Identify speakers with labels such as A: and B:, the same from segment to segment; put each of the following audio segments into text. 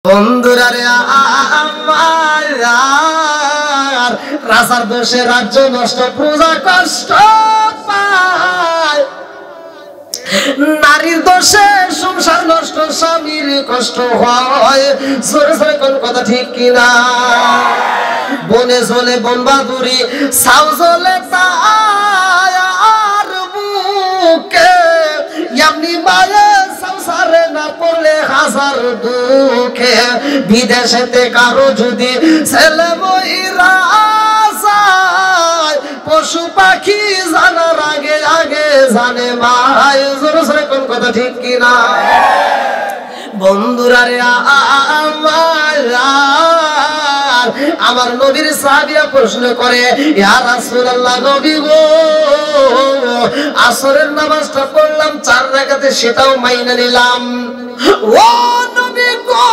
A: বন্ধুরা রে আমার রাজার দোষে রাজ্য নষ্ট, প্রজা কষ্ট পায়, নারীর দোষে সংসার নষ্ট, স্বামীর কষ্ট হয়। জোরে জোরে কোন কথা ঠিক কিনা? বনে জ্বলে বনবাদুরি, ছাউ জ্বলে তার বুকে, এমনি মায়ে সংসারে না পড়লে হাজার দুঃখে। বিদেশেতে কারো যদি ছেলে মইরা যায়, পশু পাখি জানার আগে আগে জানে মায়। জোরে জোরে কোন কথা ঠিক কিনা? বন্ধুরা রে আমার নবীর সাহাবীরা প্রশ্ন করে, ইয়া রাসূলুল্লাহ, নবী গো, আসরের নামাজটা পড়লাম 4 রাকাতে, সেটাও মাইনা নিলাম। ও নবী গো,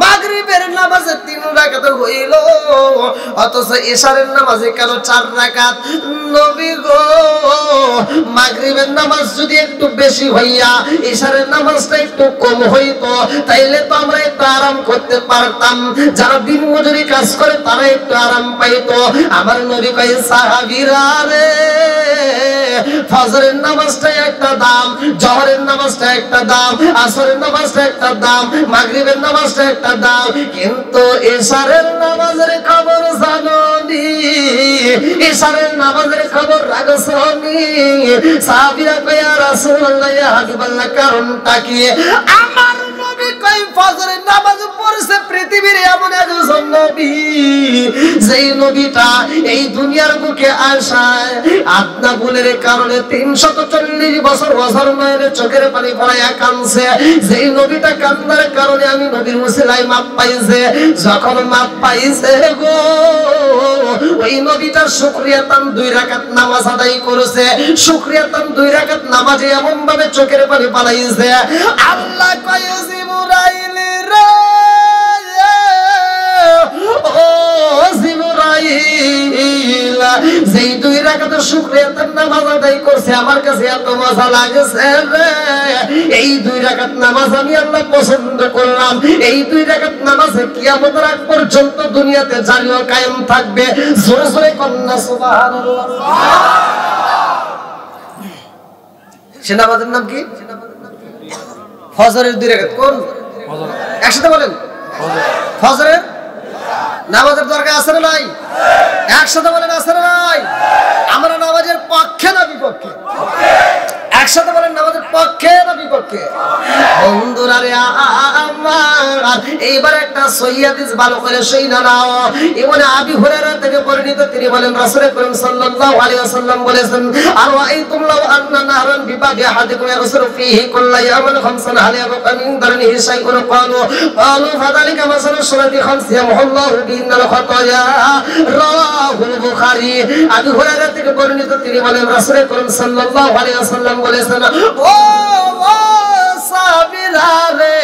A: মাগরিবের নামাজে 3 রাকাত হইল, অথচ ইশারের নামাজে কেন 4 রাকাত? নবী গো, মাগরিবের নামাজ যদি একটু বেশি হইয়া ইশারের নামাজটা একটু কম হইতো, তাইলে তো আমরা একটু আরাম করতে পারতাম। যারা দিন মজুরি কাজ করে তারা একটু আরাম পাইতো। আমার নবী কয়, সাহাবীরা রে, ফজরের নামাজটা একটা দাম, জোহরের নামাজটা একটা দাম, আসরের নামাজটা একটা দাম, মাগরিবের নামাজটা একটা দাম, কিন্তু ইশারের নামাজের খবর জানোনি? ইশারের নামাজের খবর রাখছনি? সাহাবীরা কয়, ইয়া রাসূলুল্লাহ, ইয়া হাবিবাল্লাহ, কারণটা কি? আমার নবী কয়, ফজরের নামাজ পড়ছে পৃথিবীর এমন একজন নবী, যেই নবীটা এই দুনিয়ার বুকে আসায় আদনা ভুলের কারণে 340 বছর বছর নয়নে চোখের পানি ফলাইয়া কাঁদছে। যেই নবীটা কান্নার কারণে আমি নবীর মুসিলায় মাপ পাইছে। যখন মাপ পাইছে গো, ওই নবীটা শুকরিয়াতান 2 রাকাত নামাজ আদায় করেছে। শুকরিয়াতান 2 রাকাত নামাজে এমন ভাবে চোখের পানি পালাইছে, আল্লাহ কয়, জিবরাইল রে, ও জিবরাইল, যেই 2 রাকাতের শুকরিয়াতান নামাজ আদায় করছে, আমার কাছে এত মজা লাগছে রে। এই 2 রাকাত নামাজ আমি আল্লাহ পছন্দ করলাম। এই 2 রাকাত নামাজে কিয়ামতের আগ পর্যন্ত দুনিয়াতে জারি ও কায়েম থাকবে। জোরে জোরে কন্যা সুবহানাল্লাহ। সে নামাজের নাম কি? ফজরের 2 রাকাত। কোন? একসাথে বলেন, ফজরের নামাজের দরকার আছে না নাই? একসাথে বলেন, আছে না নাই? আমরা নামাজের পক্ষে না বিপক্ষে? একসাথে বলেন, নামাজের পক্ষে না বিপক্ষে? বন্ধুরা রে আমার, এইবার একটা সহিহ হাদিস ভালো করে শুনে নাও। ইবনে আবি হুরায়রা থেকে বর্ণিত, তিনি বলেন, রাসূল করিম সাল্লাল্লাহু আলাইহি ওয়াসাল্লাম বলেছেন, আর ওয়াইতুম লাউ আন্না নাহরান বিবাদি আহাদিকুম ইয়াগসিরু ফীহি কুল্লা ইয়াওমিন 5 হাল ইয়াবকা মিন দারনিহি শাইউন ক্বালু ফাযালিকা মাসালু সুরাতি 5 ইয়ামহুল্লাহু বিহিন্নাল খাতায়া। রাওয়াহুল বুখারী। আবু হুরায়রা থেকে বর্ণিত, তিনি বলেন, রাসূল করিম সাল্লাল্লাহু আলাইহি ওয়াসাল্লাম বলেছেন, ও সাহাবীরা রে,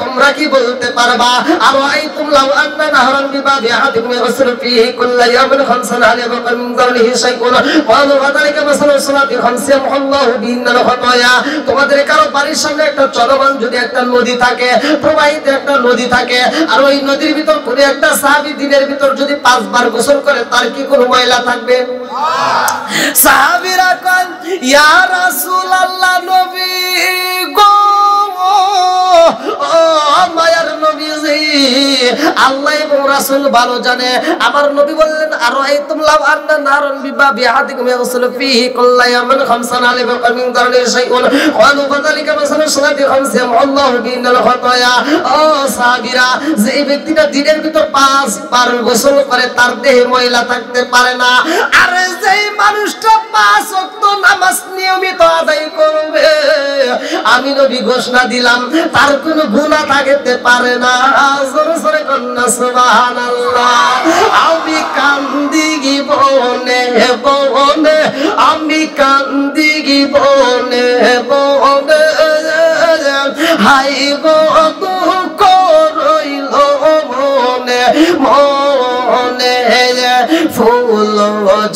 A: তোমরা কি বলতে পারবা, আর আইতুম লাউ আন্না নাহরান বিবাদি আহাদিকুম ইয়াগসিরু ফীহি কুল্লা ইয়াওমিন 5 হাল ইয়াবকা মিন দারনিহি শাইউন ক্বালু ফাযালিকা মাসালু সুরাতি 5 ইয়ামহুল্লাহু বিহিন্নাল খাতায়া। তোমাদের কারো বাড়ির সামনে একটা চলমান যদি একটা নদী থাকে, প্রবাহিত একটা নদী থাকে, আর ওই নদীর ভিতর কোন একটা সাহাবী দিনের ভিতর যদি 5 বার গোসল করে, তার কি কোনো ময়লা থাকবে? সাহাবীরা কয়, ইয়া রাসূলুল্লাহ, নবী গো, ও মায়ার নবীজি, আল্লাহ এবং রাসূল ভালো জানে। আমার নবী বললেন, আর আইতুম লাউ আন্না নারন বিবাবি আহাদিকুম ইয়াগসিলু ফীহি কুল্লা ইয়াওমিন 5 হাল ইয়াবকা মিন দারনিহি শাইউন ক্বালু ফাযালিকা মাসালু সুরাতি 5 ইয়ামহুল্লাহু বিহিন্নাল খাতায়া। ও সাহাবীরা, যে ব্যক্তিটা দিনের ভিতর 5 বার গোসল করে, তার দেহে ময়লা থাকতে পারে না। আর যেই মানুষটা 5 ওয়াক্ত নামাজ নিয়মিত আদায় করবে, আমি নবী ঘোষণা দিলাম, তার কোনো গুনাহ থাকতে পারে না। জোরে জোরে কন্যা সুবহানাল্লাহ। আমি কান্দি বনে বনে, আমি কান্দি বনে বনে, হাই গো দুঃখ রইল মনে মনে, ফুল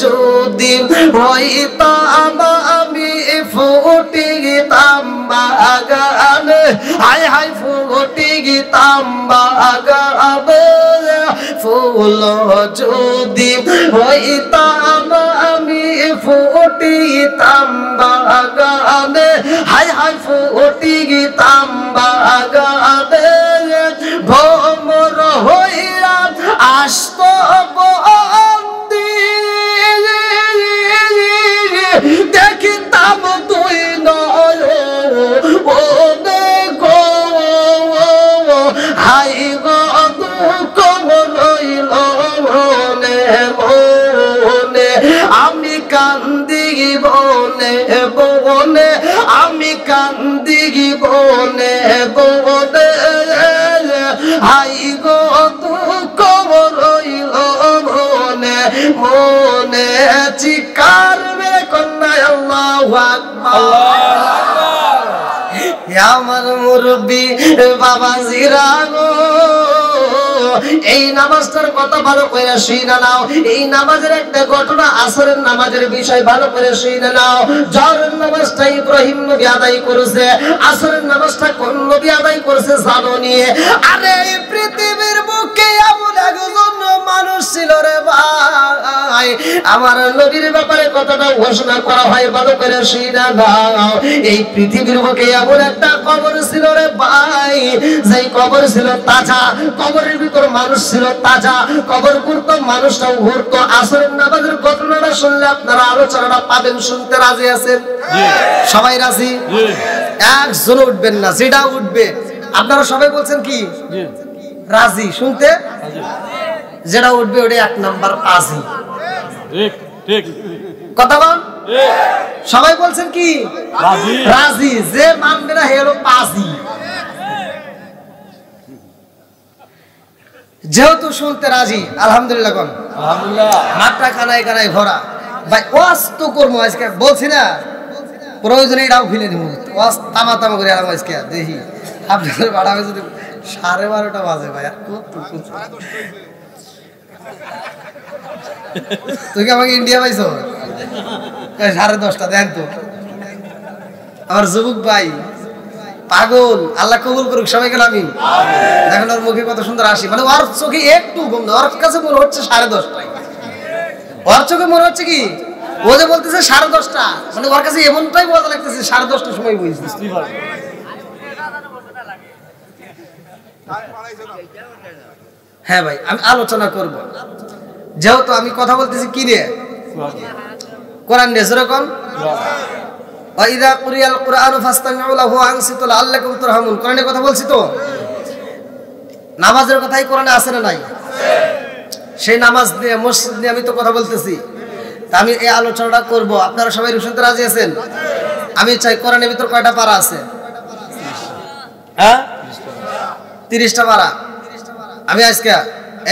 A: যদি হইতাম আমি ফুটিতাম বাগানে, হাই হাই ফুটিতাম বাগানে ফুল যদি হইতাম আমি ফুটিতাম বাগানে হায় হায় ফুটিতাম বাগানে ভ্রমর হইয়া আসত বন্দি দেখিতাম তুই নয়নে গো হাই গো দুঃখ রইল মনে মনে আমি কান্দি বনে বনে আমি কান্দি বনে বনে হাই গো দুঃখ রইল মনে মনে চিকার মেরে কন্যা আল্লাহু আকবার আমার মুরব্বি বাবা জিরাগো এই নামাজটার কথা ভালো করে শুনে নাও এই নামাজের একটা ঘটনা আসরের নামাজের বিষয় ভালো করে শুনে নাও জোহরের নামাজটা ইব্রাহিম নবী আদায় করেছে আসরের নামাজটা কোন নবী আদায় করেছে জানো নিয়ে আরে এই পৃথিবীর বুকে এমন একজন মানুষ ছিল রে ভাই আমার নবীর ব্যাপারে কথাটা ঘোষণা করা হয় ভালো করে শুনে নাও এই পৃথিবীর বুকে এমন একটা কবর ছিল রে ভাই যেই কবর ছিল তাজা কবরের ভিতর মানুষ ছিল তাজা কবর ঘুরতো মানুষটাও ঘুরতো আসরের নামাজের ঘটনাটা শুনলে আপনারা আলোচনাটা পাবেন শুনতে রাজি আছেন সবাই রাজি একজন উঠবেন না যেটা উঠবে আপনারা সবাই বলছেন কি রাজি শুনতে যেটা উঠবে ওটা এক নাম্বার পাজি ঠিক ঠিক কথা বল সবাই বলছেন কি রাজি রাজি যে মানবে না হে হলো পাজি যেহেতু শুনতে রাজি আলহামদুলিল্লাহ কোন আলহামদুলিল্লাহ মাত্রা কানায় কানায় ভরা ভাই ওয়াজ তো করবো আজকে বলছি না প্রয়োজনে এটাও ফেলে দিব ওয়াজ তামা তামা করে আরাম আজকে দেখি আপনাদের বাড়াবে যদি 12:30 বাজে ভাই আর তুই কি আমাকে ইন্ডিয়া পাইছো 10:30 দেন তো আমার যুবক ভাই পাগল আল্লাহ কবুল করুক সবাইকে আমিন দেখেন ওর মুখে কত সুন্দর হাসি মানে ওর চোখে একটু বন্ধ ওর কাছে মনে হচ্ছে 10:30 ওর চোখে মনে হচ্ছে কি ও যে বলতেছে 10:30 মানে ওর কাছে এমনটাই বলতে লাগতেছে 10:30 সময় বুঝছিস হ্যাঁ ভাই আমি আলোচনা করব যেহেতু আমি কথা বলতেছি কি রে কোরআন নিয়ে যেরকম ওয়াইদা কুরিয়াল কুরআনু ফাসতামিউ লাহু ওয়ানসিতু লাআল্লাকুম তুরহামুন কোরআনে কথা বলছি তো নামাজের কথাই কোরআনে আছে না নাই সেই নামাজ নিয়ে মসজিদ নিয়ে আমি তো কথা বলতেছি তা আমি এই আলোচনাটা করব আপনারা সবাই শুনতে রাজি আছেন আমি চাই কোরআনের ভিতর কয়টা পারা আছে হ্যাঁ 30টা পারা আমি আজকে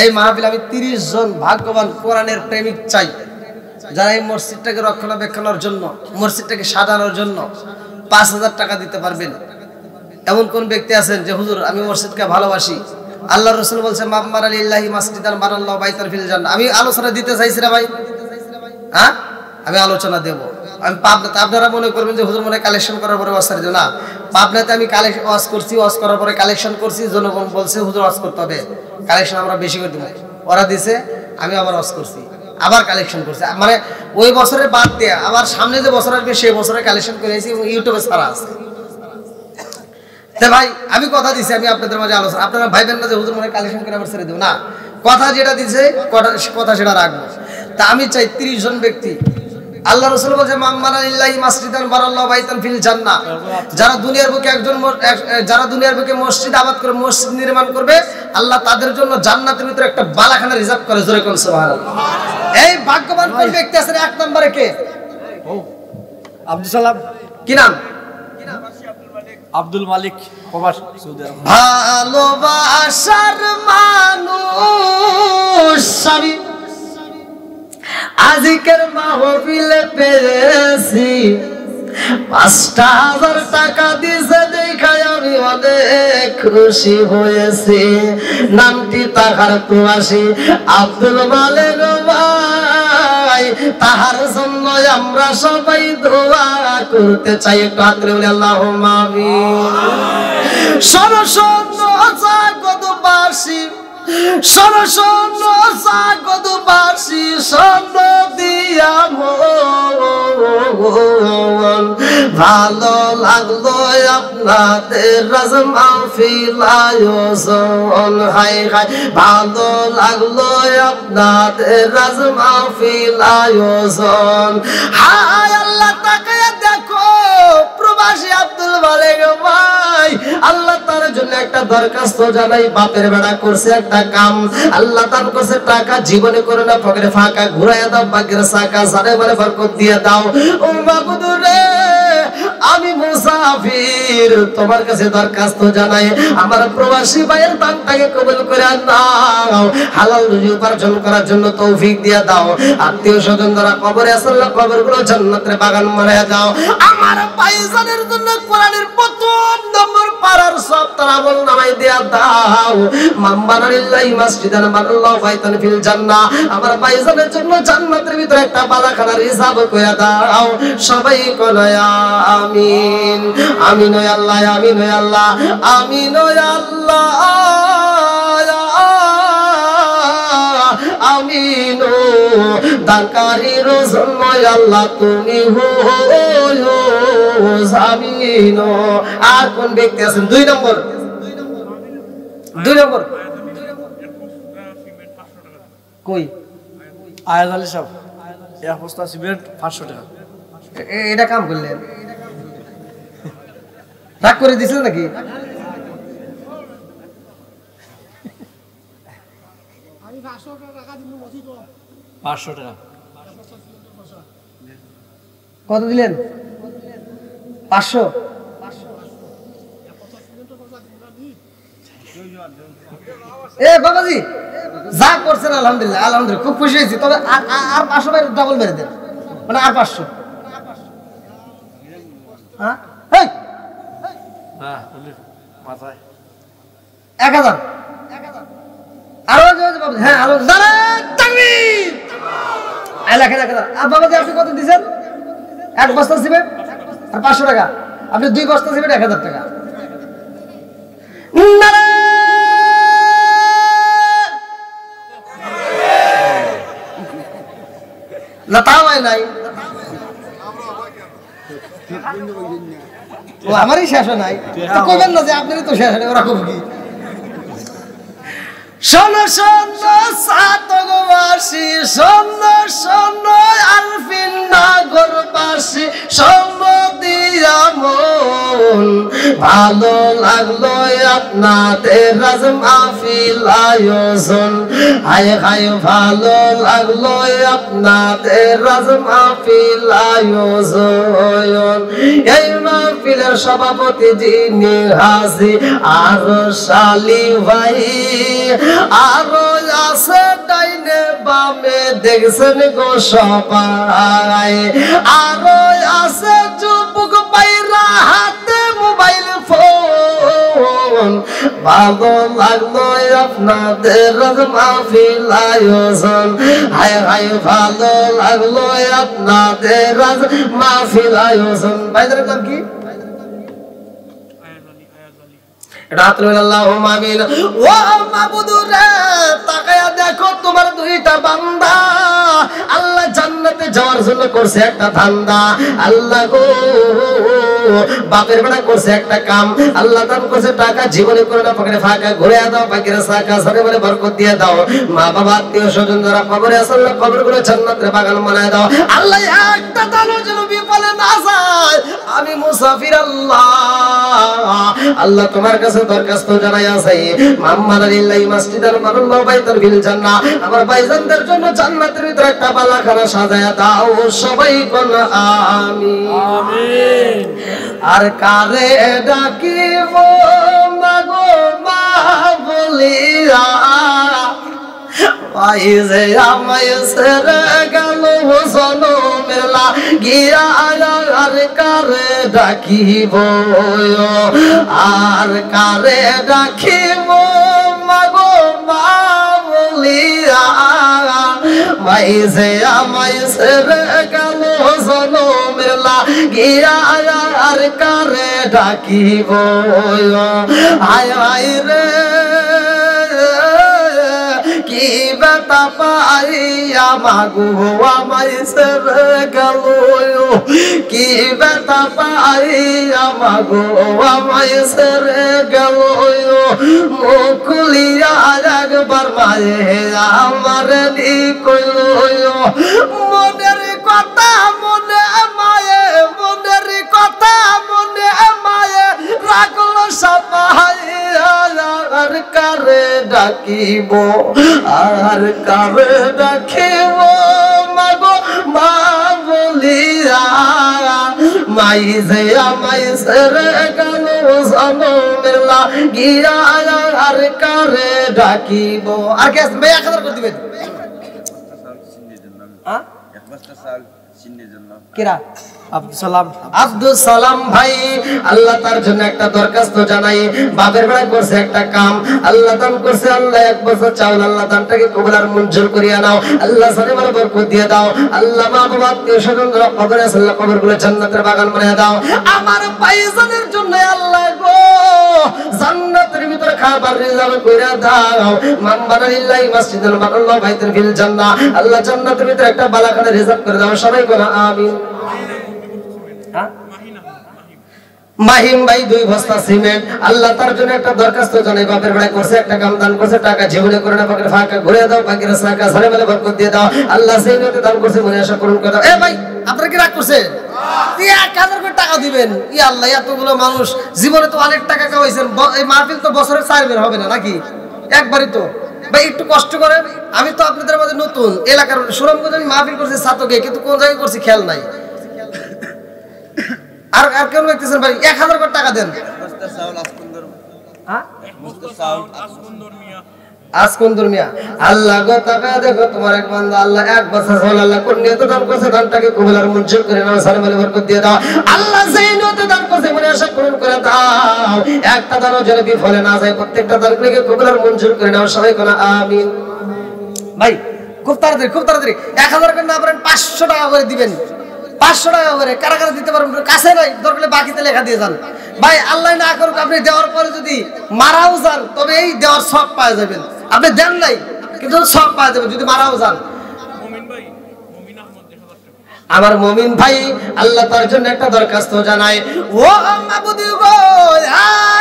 A: এই মাহফিল আমি 30 জন ভাগ্যবান কোরআনের প্রেমিক চাই যারা এই মসজিদটাকে রক্ষণাবেক্ষণের জন্য মসজিদটাকে সাজানোর জন্য 5000 টাকা দিতে পারবেন এমন কোন ব্যক্তি আছেন যে হুজুর আমি মসজিদকে ভালোবাসি আল্লাহর রাসূল বলেন মাম্মারা লিল্লাহি মাসজিদান বানাল্লাহু বাইতান ফিল জান্নাহ আমি আলোচনা দিতে চাইছি রে ভাই হ্যাঁ আমি আলোচনা দেব আমি পাবনাতে আপনারা মনে করবেন যে হুজুর মনে কালেকশন করার পরে ওয়াজ করে না পাবনাতে আমি ওয়াজ করছি ওয়াজ করার পরে কালেকশন করছি জনগণ বলছে হুজুর ওয়াজ করতে হবে কালেকশন আমরা বেশি করে দেব ওরা দিছে আমি আবার ওয়াজ করছি আবার কালেকশন করছে মানে ওই বছরের বাদ দিয়ে আবার সামনে যে বছর আসবে সেই বছরে কালেকশন করে এসেছি এবং ইউটিউবে ছাড়া আছে তো ভাই আমি কথা দিছি আমি আপনাদের মাঝে আলোচনা আপনারা ভাইবেন না যে হুজুর মনে কালেকশন করে আবার ছেড়ে দেব না কথা যেটা দিছে কথা সেটা রাখবো তা আমি চাই 30 জন ব্যক্তি আল্লাহ রাসূল বলেন মাম্মানা লিল্লাহি মাসজিদান বারাল্লাহু বাইতান ফিল জান্নাহ যারা দুনিয়ার বুকে মসজিদ আবাদ করে মসজিদ নির্মাণ করবে আল্লাহ তাদের জন্য জান্নাতের ভিতরে একটা বালাখানা রিজার্ভ করে জোরে কোন সুবহানাল্লাহ এই ভাগ্যবান কোন ব্যক্তি আছেন এক নম্বরে কে
B: আব্দুল সালাম
A: কি নাম
B: আব্দুল মালিক প্রবাস সৌদি আরব
A: ভালোবাসার মানুষ আমি আজকের মাহফিলে পেয়েছি 5000 টাকা দিয়েছে দেখাই আমি অনেক খুশি হয়েছি নামটি তাহার প্রবাসী আব্দুল মালিক ভাই তাহার জন্য আমরা সবাই দোয়া করতে চাই একটু হাত তুলে বলি আল্লাহুম্মা আমিন সরসন্ন জাগতবাসী শোনো শোনো সাগদবাসী শোনো দিয়া মন ভালো লাগলো আপনাদের রাজ মাহফিল আয়োজন হাই হাই ভালো লাগলো আপনাদের রাজ মাহফিল আয়োজন হায় আল্লাহ তাকায়া দেখো প্রবাসী আব্দুল মালিক ভাই আল্লাহ তার জন্য একটা দরখাস্ত জানাই বাপের বেড়া করছে একটা কাম আল্লাহ তার কাছে টাকা জীবনে করে না পকেটে ফাঁকা ঘুরাইয়া দাও ভাগ্যের চাকা সারে বারে বরকত দিয়ে দাও ও মাবুদ রে আমি মুসাফির তোমার কাছে দরখাস্ত জানাই আমার প্রবাসী ভাইয়ের দানটাকে কবুল করে নাও হালাল রুজি উপার্জন করার জন্য তৌফিক দিয়ে দাও আত্মীয় স্বজন যারা কবরে আছে আল্লাহ কবরগুলো জান্নাতের বাগান বানায়া দাও আমার ভাইজানের জন্য কোরআনের প্রথম নম্বর পারার সব তার আমল নামাই দিয়া দাও মামবানালিল্লাহি মাসজিদান বানাল্লাহু বাইতান ফিল জান্নাহ আমার ভাইজানের জন্য জান্নাতের ভিতরে একটা বালাখানার হিসাব কইরা দাও সবাই কলয়া আমিন আমিন ও আল্লাহ আমিন ও আল্লাহ আমিন ও আল্লাহ আমিন ও দানকারীর জন্য আল্লাহ তুমি হো আমিন আর কোন ব্যক্তি আছেন 2 নম্বর কই
B: আয়াজ আলী সাহেব এক বস্তা সিমেন্ট 500 টাকা
A: এটা কাম করলেন রাগ করে দিছিল নাকি
C: আমি 500 টাকা দিব মসজিদ
B: 500 টাকা
A: কত দিলেন 500 এ বাবাজি যা করছেন আলহামদুলিল্লাহ আলহামদুলিল্লাহ খুব খুশি হয়েছি তবে আর 500 টাকা ডাবল মেরে দেন মানে আর 500 হ্যাঁ এই
B: হ্যাঁ মাথায়
A: 1000 আরো বাবাজি হ্যাঁ আরো দাঁড়া তাকবীর এলাকা আর বাবাজি আপনি কত দিবেন এক বস্তা সিমেন্ট আর 500 টাকা আপনি 2 বস্তা সিমেন্ট 1000 টাকা না তাও নাই ও আমারই শেষ নাই তো কইবেন না যে আপনারই তো শেষ নাই ওরা কব কি শোনো শোনো সাতগবাসী শোনো শোনো আলফিন নাগরবাসী শোনো দিয়া মন ভালো লাগলো আপনাদের রাজ মাহফিল আয়োজন হায় হায় ভালো লাগলো আপনাদের রাজ মাহফিল আয়োজন এই মাহফিলের সভাপতি যিনি হাজির আর শালি ভাই আরো আছে ডাইনে বামে দেখছেন গো সবাই আরো আছে যুবক বাইরা হাতে মোবাইল ফোন ভালো লাগলো আপনাদের মাহফিল আয়োজন হায় হায় ভালো লাগলো আপনাদের মাহফিল আয়োজন ভাইদের নাম কি দেখো তোমার 2টা বান্দা আল্লাহ জান্নাতে যাওয়ার জন্য করছে একটা ধান্দা আল্লাহ গো বাপের বেড়া করছে একটা কাম আল্লাহ দান করছে টাকা জীবনে করে না পকেটে ফাঁকা ঘুরে দাও বাকিরা সাকা সারে বলে বরকত দিয়ে দাও মা বাবা আত্মীয় স্বজন যারা কবরে আছে আল্লাহ কবরগুলো জান্নাতের বাগান বানায় দাও আল্লাহ একটা দানও যেন বিফলে না যায় আমি মুসাফির আল্লাহ আল্লাহ তোমার কাছে দরখাস্ত জানাই আছে মামমানালিল্লাহি মাসজিদান বানাল্লাহু বাইতান ফিল জান্নাহ আমার ভাইজানদের জন্য জান্নাতের ভিতরে একটা বালাখানা সাজায়া দাও সবাই কোন আমিন
B: আমিন
A: আর কারে ডাকিব মাগো মা বলিয়া ভাই যে আমায় সেরে গেল জনমের লাগিয়া আর কারে ডাকিব আর কারে ডাকিব মাগো মা বলিয়া ভাই যে আমায় সেরে গেল জনমের লাগিয়া আর কারে ডাকিব হায় হায় রে ব্যথা পাইয়া মাগো আমায় ছেড়ে গেল কি ব্যথা পাইয়া মাগো আমায় ছেড়ে গেল মুখ খুলিয়া একবার মায়ে আমার কইল মনের কথা মনে মায়ে মনের কথা মনে মায়ে রাখল সাপাইয়া আর কারে ডাকিব আর কারে ডাকিব মাগো মা বলিয়া মাই যে আমায় ছেড়ে গেল জনমের লাগিয়া আর কারে ডাকিব আর কে আসবে 1000 করে দিবেন কিরা আব্দুল সালাম ভাই আল্লাহ তার জন্য একটা দরখাস্ত জানাই বাপের বেলা করছে একটা কাম আল্লাহ দান করছে আল্লাহ 1 বছর চাউল আল্লাহ দানটাকে কবুল আর মঞ্জুর করিয়া নাও আল্লাহ সালেমার বরকত দিয়ে দাও আল্লাহ মা বাবা আত্মীয় স্বজন কবরে আল্লাহ কবরগুলো জান্নাতের বাগান বানিয়ে দাও আমার ভাইজানের জন্য আল্লাহ গো জান্নাতের ভিতরে খাবার রিজার্ভ কইরা দাও মান বানালিল্লাহি মসজিদুল বানাল্লাহু বাইতুল ফিল জান্নাহ আল্লাহ জান্নাতের ভিতরে একটা বালাখানা রিজার্ভ করে দাও সবাই বলো আমিন মাহিম ভাই 2 বস্তা সিমেন্ট আল্লাহ তার জন্য একটা দরখাস্ত জানাই বাপের বেলায় করছে একটা কাম দান করছে টাকা জীবনে করে না পাকের ফাঁকা ঘুরে দাও পাকের সাকা সারে বেলা বরকত দিয়ে দাও আল্লাহ সেই নিয়তে দান করছে মনে আশা পূরণ করে দাও এ ভাই আপনারা কি রাগ করছে 1000 করে টাকা দিবেন ই আল্লাহ এতগুলো মানুষ জীবনে তো অনেক টাকা কামাইছেন এই মাহফিল তো বছরে 4 বের হবে না নাকি একবারই তো ভাই একটু কষ্ট করেন আমি তো আপনাদের মধ্যে নতুন এলাকার সুরামগঞ্জে আমি মাহফিল করছি সাতকে কিন্তু কোন জায়গায় করছি খেয়াল নাই আর আর কেন দেখতেছেন ভাই 1000 করে টাকা দেন বস্তা চাউল আসকুন্দর মিয়া আল্লাহ গো টাকা দেখো তোমার এক বান্দা আল্লাহ 1 বছর হল আল্লাহ কোন নিয়তে দান করছে দানটাকে কবুল আর মঞ্জুর করে নাও সালামের বরকত দিয়ে দাও আল্লাহ সেই নিয়তে দান করছে মনে আশা পূরণ করে দাও একটা দানও যেন বিফলে না যায় প্রত্যেকটা দানকে কবুল আর মঞ্জুর করে নাও সবাই কোন আমিন ভাই খুব তাড়াতাড়ি 1000 করে না পারেন 500 টাকা করে দিবেন 500 টাকা করে কারা কারা দিতে পারবেন কাছে নাই দরকারে বাকিতে লেখা দিয়ে যান ভাই আল্লাহ না করুক আপনি দেওয়ার পরে যদি মারাও যান তবে এই দেওয়ার সব পাওয়া যাবেন আপনি দেন নাই কিন্তু সব পাওয়া যাবে যদি মারাও যান আমার মুমিন ভাই আল্লাহ তার জন্য একটা দরখাস্ত জানায় ও মাবুদি গো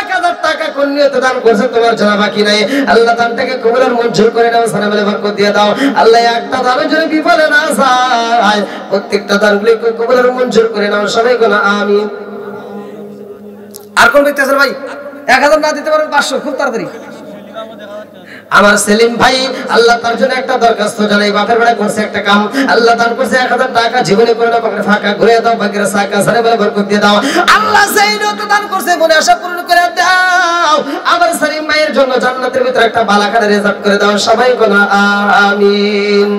A: 1000 টাকা কোন নিয়তে দান করছে তোমার জানা বাকি নাই আল্লাহ দানটাকে কবুল আর মঞ্জুর করে নাও সালামের বরকত দিয়ে দাও আল্লাহ একটা দানও যেন বিফলে না যায় প্রত্যেকটা দানগুলোকে কবুল আর মঞ্জুর করে নাও সবাই কোন আমিন আর কোন ব্যক্তি আছে ভাই 1000 না দিতে পারেন 500 খুব তাড়াতাড়ি আমার সেলিম ভাই আল্লাহ তার জন্য একটা দরখাস্ত জানাই বাপের বেলা করছে একটা কাম আল্লাহ দান করছে 1000 টাকা জীবনে করে না পাকের ফাঁকা ঘুরে দাও পাকের সাকা সারে বেলা বরকত দিয়ে দাও আল্লাহ সেই নিয়তে দান করছে মনে আশা পূরণ করে দাও আমার সেলিম ভাইয়ের জন্য জান্নাতের ভিতরে একটা বালাখানা রিজার্ভ করে দাও সবাই কোন আমিন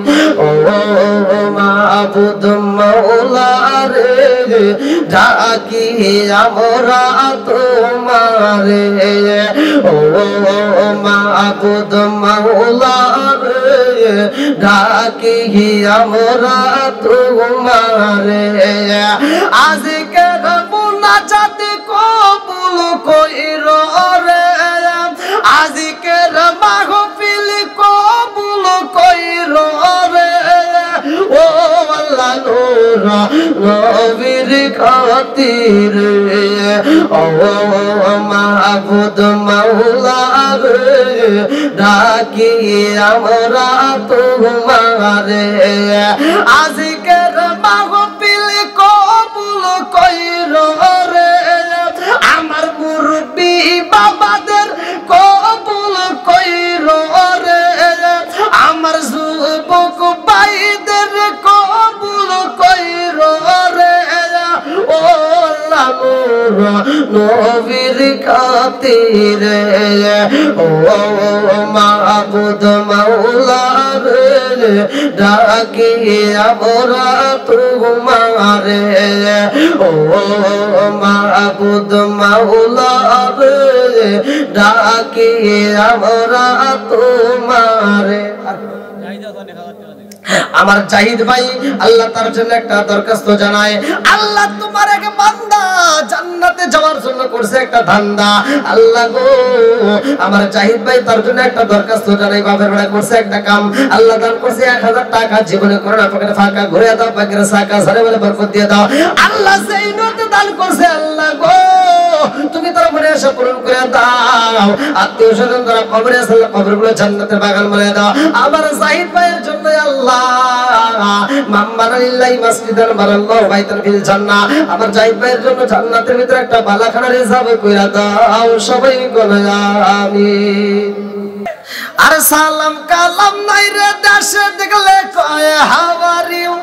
A: ও মাবুদ মাওলা রে ডাকি আমরা তোমারে ও মাবুদ মাওলা রে ডাকি আমরা তোমারে আজকে মুনাজাত কবুল কইরো রে আজকে মাহফিল কবুল কইরো রে ও আল্লাহ নূর নবীর খাতিরে ও মাবুদ মাওলা রে ডাকি আমরা তোমারে আজকের মাহফিল কবুল কইরো রে আমার মুরব্বি বাবাদের কবুল কইরো রে আমার যুবক ভাইদের কবুল কইরো রে ও আল্লাহ নবীর খাতিরে ও মাবুদ মাওলা রে ডাকি আমরা তোমারে ও মাবুদ মাওলা রে ডাকি আমরা তোমারে আমার জাহিদ ভাই আল্লাহ তার জন্য একটা দরখাস্ত জানায়, আল্লাহ তোমার এক বান্দা জান্নাতে যাওয়ার জন্য করছে একটা ধান্দা, আল্লাহ গো আমার জাহিদ ভাই তার জন্য একটা দরখাস্ত জানাই, বাপের বেড়া করছে একটা কাম, আল্লাহ দান করছে 1000 টাকা, জীবনে করোনা পকেটে ফাঁকা ঘুরে দাও, পাকের সাকা সারে বলে বরকত দিয়ে দাও, আল্লাহ সেই নতে দান করছে, আল্লাহ গো তুমি তার মনে আশা পূরণ করে দাও, আত্মীয় স্বজন যারা কবরে আছে আল্লাহ কবরগুলো জান্নাতের বাগান বানিয়ে দাও, আমার জাহিদ ভাইয়ের জন্য আল্লাহ মাম্মারালিল্লাহি মাসজিদান বারাল্লাহু বাইতান ফিল জান্নাহ, আমার জাহিদ ভাইয়ের জন্য জান্নাতের ভিতরে একটা বালাখানার হিসাব কইরা দাও, সবাই বলে আমিন। আর সালাম কালাম নাই রে দেশে দেখলে কয় হাউ আর ইউ,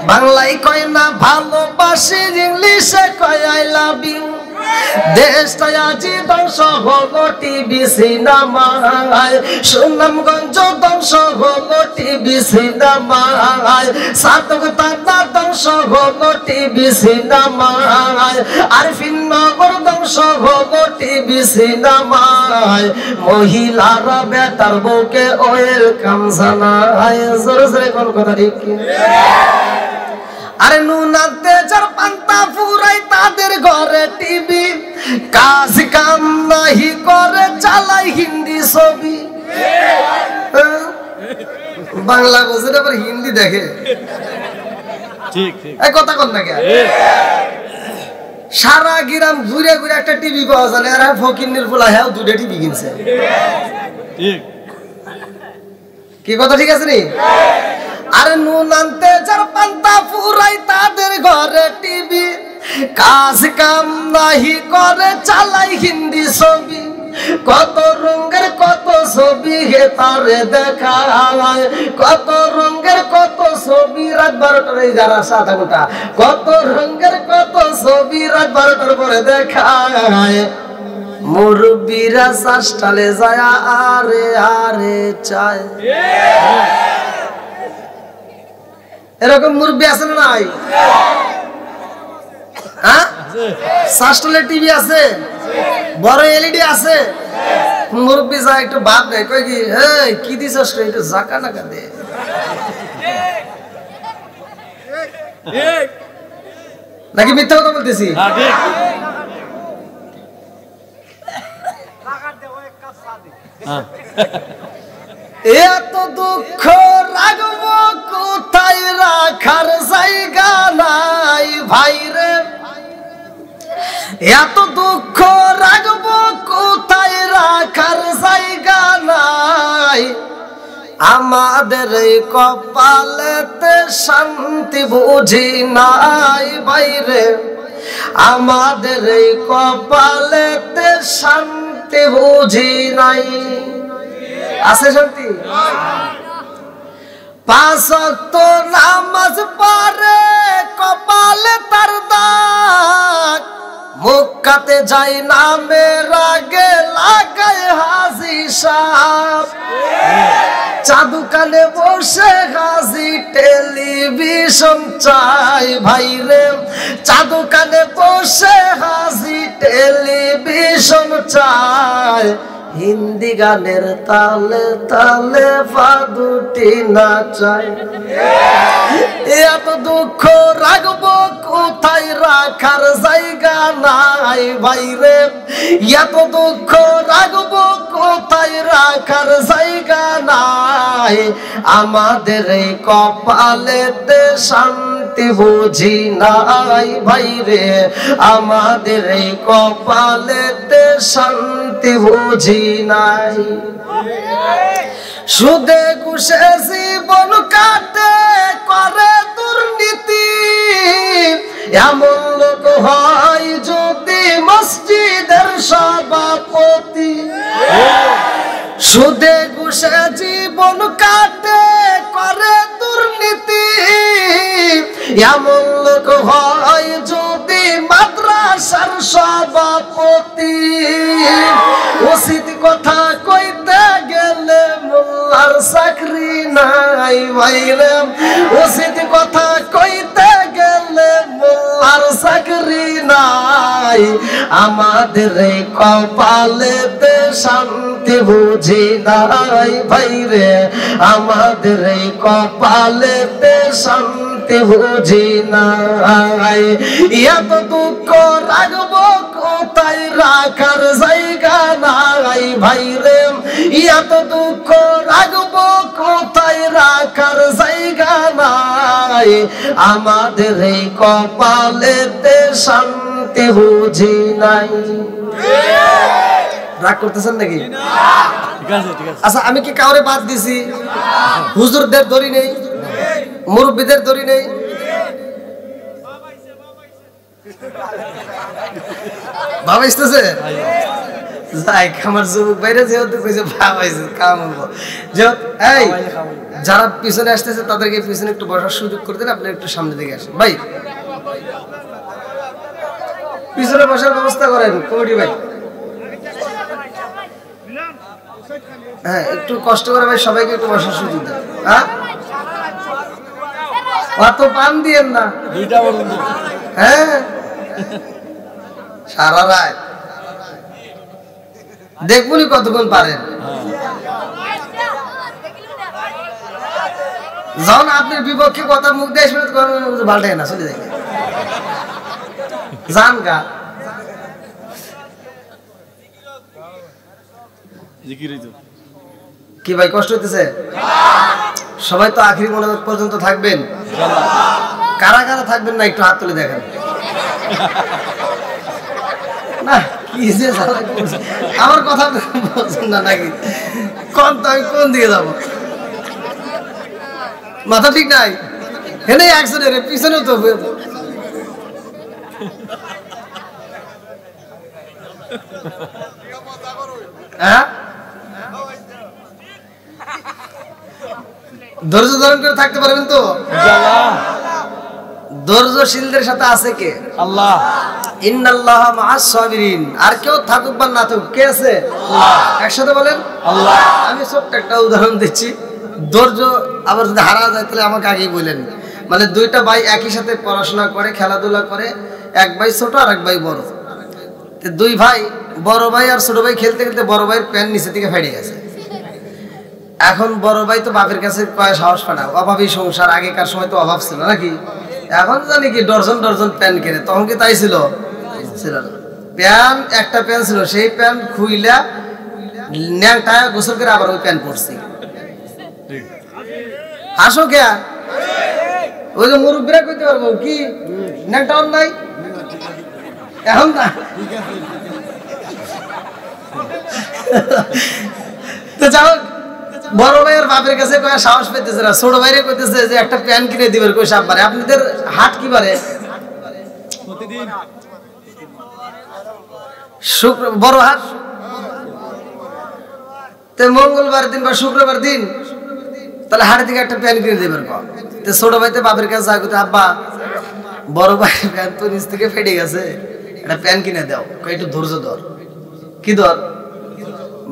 A: বাংলায় কয় না ভালোবাসি, ইংলিশে কয় আই লাভ ইউ, দেশটা আজি ধ্বংস হলো টিভি সিনেমায়, সুনামগঞ্জ ধ্বংস হলো টিভি সিনেমায়, সাতক তাতা ধ্বংস হলো টিভি সিনেমায়, আরফিনগর ধ্বংস হলো টিভি সিনেমায়, মহিলারা বেটার বউকে ওয়েলকাম জানায়, জোরে জোরে কোন কথা ঠিক কি? আরে নুনাতে যার পান্তা ফুরাই তাদের ঘরে টিভি, কাজ কাম নাহি করে চালাই হিন্দি ছবি, বাংলা বোঝে আবার হিন্দি দেখে,
B: ঠিক ঠিক
A: এই কথা কন না কে? সারা গ্রাম ঘুরে ঘুরে একটা টিভি পাওয়া যায়, আর ফকিন্নির ফুলা হ্যাঁ দুটো টিভি কিনছে,
B: ঠিক
A: কি কথা ঠিক আছে নি? আরে নুন আনতে যার পান্তা ফুরাই তাদের ঘরে টিভি, কাজ কাম নাহি করে চালাই হিন্দি ছবি, কত রঙের কত ছবি হে তারে দেখায়, কত রঙের কত ছবি রাত 12টার এই যারা 7 ঘন্টা, কত রঙের কত ছবি রাত 12টার পরে দেখায়, মুরব্বিরা সাস্টালে যায় আরে আরে চায়, এরকম মুরব্বি আছে না নাই? হ্যাঁ, সাস্টালে টিভি আছে, বড় এলইডি আছে, মুরব্বি যায় একটু বাদ নেই, কই কি এই কি দিছস রে, একটু জাকা নাকা দে, নাকি মিথ্যা কথা বলতেছি?
B: ঠিক
A: এত দুঃখ রাখবো কোথায় রাখার জায়গা নাই ভাই রে, এত দুঃখ রাখবো কোথায় রাখার জায়গা নাই, আমাদের এই কপালেতে শান্তি বুঝি নাই ভাই রে, আমাদের এই কপালেতে শান্তি বুঝি নাই, আছে শান্তি? 5 ওয়াক্ত নামাজ পড়ে কপালে তার দাগ, মুক্কাতে যাই নামের আগে লাগায় হাজি সাপ, চাদু কানে বসে হাজি টেলিভিশন চাই ভাই রে, চাদু কানে বসে হাজি টেলিভিশন চাই, হিন্দি গানের তালে তালে ফাদুটি নাচাই, এত দুঃখ রাখবো কোথায় রাখার জায়গা নাই ভাই রে, এত দুঃখ রাখবো কোথায় রাখার জায়গা নাই, আমাদের এই কপালেতে শান্তি বুঝি নাই ভাই রে, আমাদের এই কপালেতে শান্তি বুঝি নাই, সুদে ঘুষে জীবন কাটে করে দুর্নীতি, এমন লোক হয় যদি মসজিদের সভাপতি, সুদে ঘুষে জীবন কাটে করে দুর্নীতি, এমন লোক হয় যদি মাদ্রাসার সভাপতি, উচিত কথা কইতে গেলে মোল্লার চাকরি নাই ভাইরে, উচিত কথা কইতে গেলে মোল্লার চাকরি নাই, নাই আমাদের এই কপালেতে শান্তি বুঝি নাই ভাইরে আমাদের এই কপালেতে শান্তি বুঝি নাই এত দুঃখ রাখবো কোথায় রাখার জায়গা নাই ভাইরে এত দুঃখ রাখবো কোথায় রাখার জায়গা নাই আমাদের এই কপালেতে শান্তি বুঝি নাই রাগ করতেছেন নাকি আচ্ছা আমি কি কাউরে বাদ দিছি হুজুরদের দড়ি নেই মুরব্বীদের দড়ি নেই বাবা আসতেছে যাই আমার যুবক বাইরে যেহেতু কইছে বাবা আইছে কাম হবো যেহেতু এই যারা পিছনে আসতেছে তাদেরকে পিছনে একটু বসার সুযোগ করে দেন আপনি একটু সামনে দিকে আসেন ভাই পিছনে বসার ব্যবস্থা করেন কমিটি ভাই হ্যাঁ একটু কষ্ট করে ভাই সবাইকে একটু বসার সুযোগ দেন হ্যাঁ অত পান দিয়েন না হ্যাঁ সারা রাত দেখবুনি কতক্ষণ পারেন যখন আপনি বিপক্ষে কথা মুখ দিয়ে আসবেন পাল্টায় না চলে যায় জান গা কি ভাই কষ্ট হইতেছে সবাই তো আখেরি মোনাজাত পর্যন্ত থাকবেন কারা কারা থাকবেন না একটু হাত তুলে দেখেন না কি যে আমার কথা বলছেন না নাকি কোন তো আমি কোন দিকে যাবো মাথা ঠিক নাই হেনে একজনের পিছনেও তো হ্যাঁ ধৈর্য ধারণ করে থাকতে পারবেন তো ধৈর্যশীলদের সাথে আছে কে
B: আল্লাহ
A: ইন্নাল্লাহা মাআস সাবিরিন আর কেউ থাকুক বা না থাকুক কে আছে আল্লাহ একসাথে বলেন আল্লাহ আমি ছোট্ট একটা উদাহরণ দিচ্ছি ধৈর্য আবার যদি হারা যায় তাহলে আমাকে আগেই বলেন মানে দুইটা ভাই একই সাথে পড়াশোনা করে খেলাধুলা করে এক ভাই ছোট আর এক ভাই বড় দুই ভাই বড় ভাই আর ছোট ভাই খেলতে খেলতে বড় ভাইয়ের প্যান্ট নিচে থেকে ফেটে গেছে এখন বড় ভাই তো বাপের কাছে কয় সাহস পায় না অভাবী সংসার আগেকার সময় তো অভাব ছিল নাকি এখন জানি কি ডর্জন ডর্জন প্যান্ট কিনে তখন কি তাই ছিল ছিল না প্যান্ট একটা প্যান্ট ছিল সেই প্যান্ট খুইলা ন্যাংটায় গোসল করে আবার ওই প্যান্ট পরছি হাসো কে ওই যে মুরব্বীরা কইতে পারবো কি ন্যাংটা নাই এখন না তো যাও বড় ভাইয়ের বাপের কাছে কয় সাহস পেতেছে না ছোট ভাইরে কইতেছে যে একটা প্যান্ট কিনে দিবেন কই সাপ বারে আপনাদের হাট কি বারে প্রতিদিন শুক্র বড় হাট তে মঙ্গলবার দিন বা শুক্রবার দিন তাহলে হাটের দিকে একটা প্যান্ট কিনে দিবেন কয় তে ছোট ভাইতে বাপের কাছে যায় কইতে আব্বা বড় ভাই প্যান্ট তো নিচ থেকে ফেটে গেছে একটা প্যান্ট কিনে দাও কই একটু ধৈর্য ধর কি ধর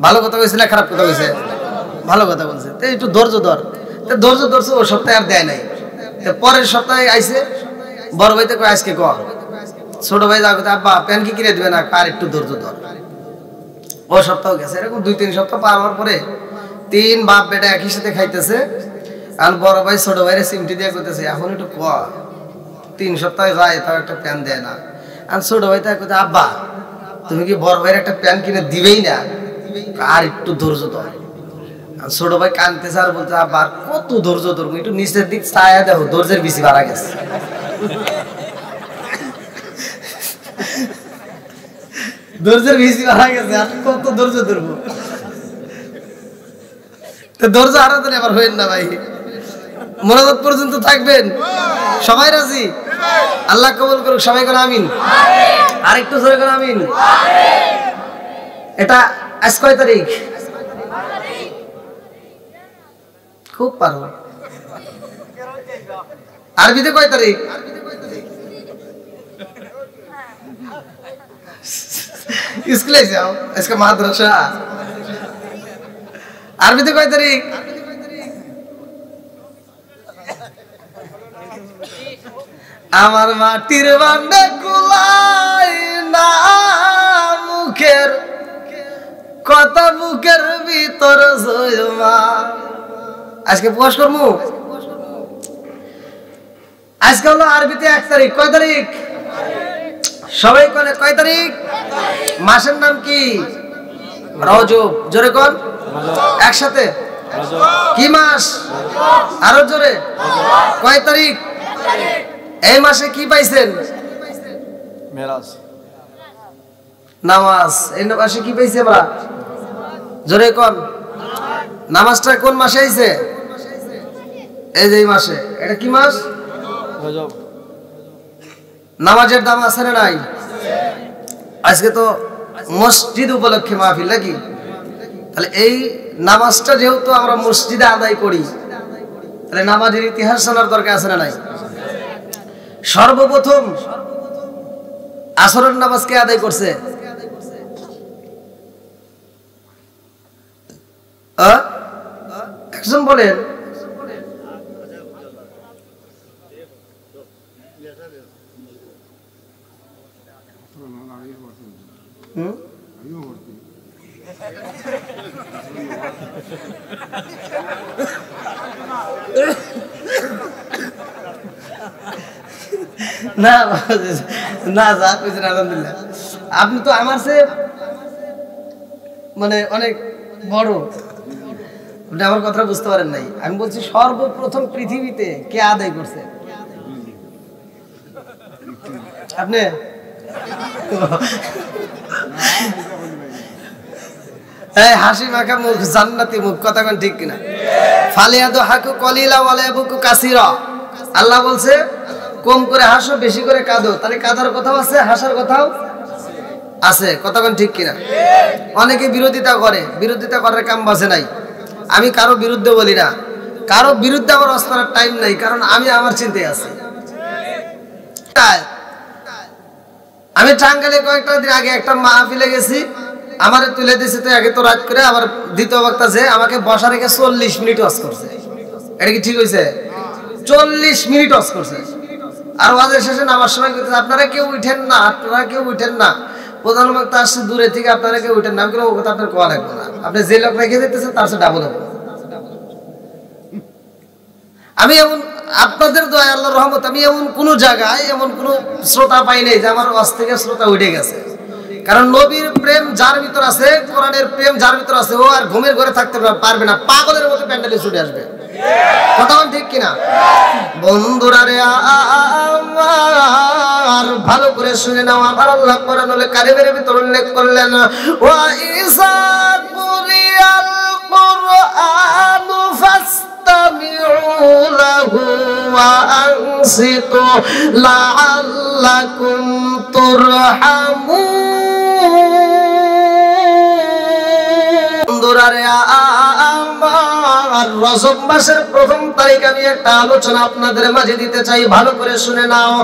A: ভালো কথা কইছে না খারাপ কথা কইছে ভালো কথা বলছে তো একটু ধৈর্য ধর তো ধৈর্য ধরছে ও সপ্তাহে আর দেয় নাই তো পরের সপ্তাহে আইছে বড় ভাইতে কই আজকে কর ছোট ভাই যাও আব্বা প্যান কি কিনে দিবে না আর একটু ধৈর্য ধর ও সপ্তাহ গেছে এরকম 2-3 সপ্তাহ পার হওয়ার পরে তিন বাপ বেটা একই সাথে খাইতেছে আর বড় ভাই ছোট ভাইরে সিমটি দিয়ে কইতেছে এখন একটু কর 3 সপ্তাহ যায় তাও একটা প্যান দেয় না আর ছোট ভাই তাই কইতে আব্বা তুমি কি বড় ভাইয়ের একটা প্যান কিনে দিবেই না আর একটু ধৈর্য ধর ছোট ভাই কানতেছে আর বলতে আবার কত ধৈর্য ধরবো একটু নিচের দিক ছায়া দেখো ধৈর্যের বেশি বাড়া গেছে ধৈর্যের বেশি বাড়া গেছে আর কত ধৈর্য ধরবো তো ধৈর্য আরো তো আবার হইন না ভাই মোনাজাত পর্যন্ত থাকবেন সবাই রাজি আল্লাহ কবুল করুক সবাই করে আমিন আর একটু জোরে করে আমিন এটা আজ কয় তারিখ খুব পারো আরবিতে কয় তারিখ স্কুলে যাও আজকে মাদ্রাসা আরবিতে কয় তারিখ আমার মাটির বান্ডা কুলাই না মুখের কথা বুকের ভিতর জয়মা। আজকে প্রকাশ করবো। আজকে হলো আরবিতে 1 তারিখ। কয় তারিখ? সবাই বলে কয় তারিখ? মাসের নাম কি? রজব। জোরে কোন? একসাথে কি মাস? আরো জোরে। কয় তারিখ? এই মাসে কি পাইছেন?
B: মেরাজ।
A: নামাজ। এই মাসে কি পাইছে আমরা? জোরে কোন? নামাজটা কোন মাসে আইছে? এই যে এই মাসে। এটা কি মাস?
B: রজব।
A: নামাজের দাম আছে না নাই? আজকে তো মসজিদ উপলক্ষে মাহফিল নাকি? তাহলে এই নামাজটা যেহেতু আমরা মসজিদে আদায় করি, তাহলে নামাজের ইতিহাস জানার দরকার আছে না নাই? সর্বপ্রথম আসরের নামাজ কে আদায় করছে? একজন বলেন। না না যা কইছেন আলহামদুলিল্লাহ। আপনি তো আমার চেয়ে মানে অনেক বড়, আপনি আমার কথা বুঝতে পারেন নাই। আমি বলছি সর্বপ্রথম পৃথিবীতে কে আদায় করছে? আপনি এই হাসি মাখা মুখ, জান্নাতি মুখ, কথা কোন ঠিক কিনা? ফালিয়াদু হাকু কলিলা ওয়ালা ইয়াবকু কাসীরা। আল্লাহ বলছে কম করে হাসো, বেশি করে কাঁদো। তাহলে কাঁদার কথাও আছে, হাসার কথাও আছে, কথা কোন ঠিক কিনা? অনেকে বিরোধিতা করে, বিরোধিতা করার কাম বাজে নাই। আমি কারো বিরুদ্ধে বলি না, কারো বিরুদ্ধে আমার অস্ত্রের টাইম নাই, কারণ আমি আমার চিন্তায় আছি। আমি টাঙ্গাইলে কয়েকটা দিন আগে একটা মাহফিলে গেছি, আমারে তুলে দিয়েছে তো আগে তো রাত করে, আবার দ্বিতীয় বক্তা যে আমাকে বসা রেখে 40 মিনিট ওয়াজ করছে। এটা কি ঠিক হয়েছে? 40 মিনিট ওয়াজ করছে। আর ওয়াজের শেষে নামার সময় করতেছে আপনারা কেউ উঠেন না, আপনারা কেউ উঠেন না, প্রধান বক্তা আসছে দূরে থেকে, আপনারা কেউ উঠেন না। আমি কোনো কথা আপনার কোয়া লাগবে না, আপনি যে লোক রেখে যেতেছেন তার সাথে ডাবল হবে। আমি এমন আপনাদের দোয়া আল্লাহর রহমত, আমি এমন কোন জায়গায় এমন কোন শ্রোতা পাই নাই যে আমার ওয়াজ থেকে শ্রোতা উঠে গেছে। কারণ নবীর প্রেম যার ভিতর আছে, কোরআনের প্রেম যার ভিতর আছে, ও আর ঘুমের ঘরে থাকতে পারবে না, পাগলের মতো প্যান্ডেলে ছুটে আসবে। কথা ঠিক কিনা? বন্ধুরা রে আমার ভালো করে শুনে নাও, আমার আল্লাহ কোরআনুল কারীমের ভিতর উল্লেখ করলেন ওয়া ইযা কুরিয়াল কুরআনু ফাসতামিউ লাহু ওয়া আনসিতু লাআল্লাকুম তুরহামুন। বন্ধুরা রে আমার রজব মাসের প্রথম তারিখ আমি একটা আলোচনা আপনাদের মাঝে দিতে চাই, ভালো করে শুনে নাও।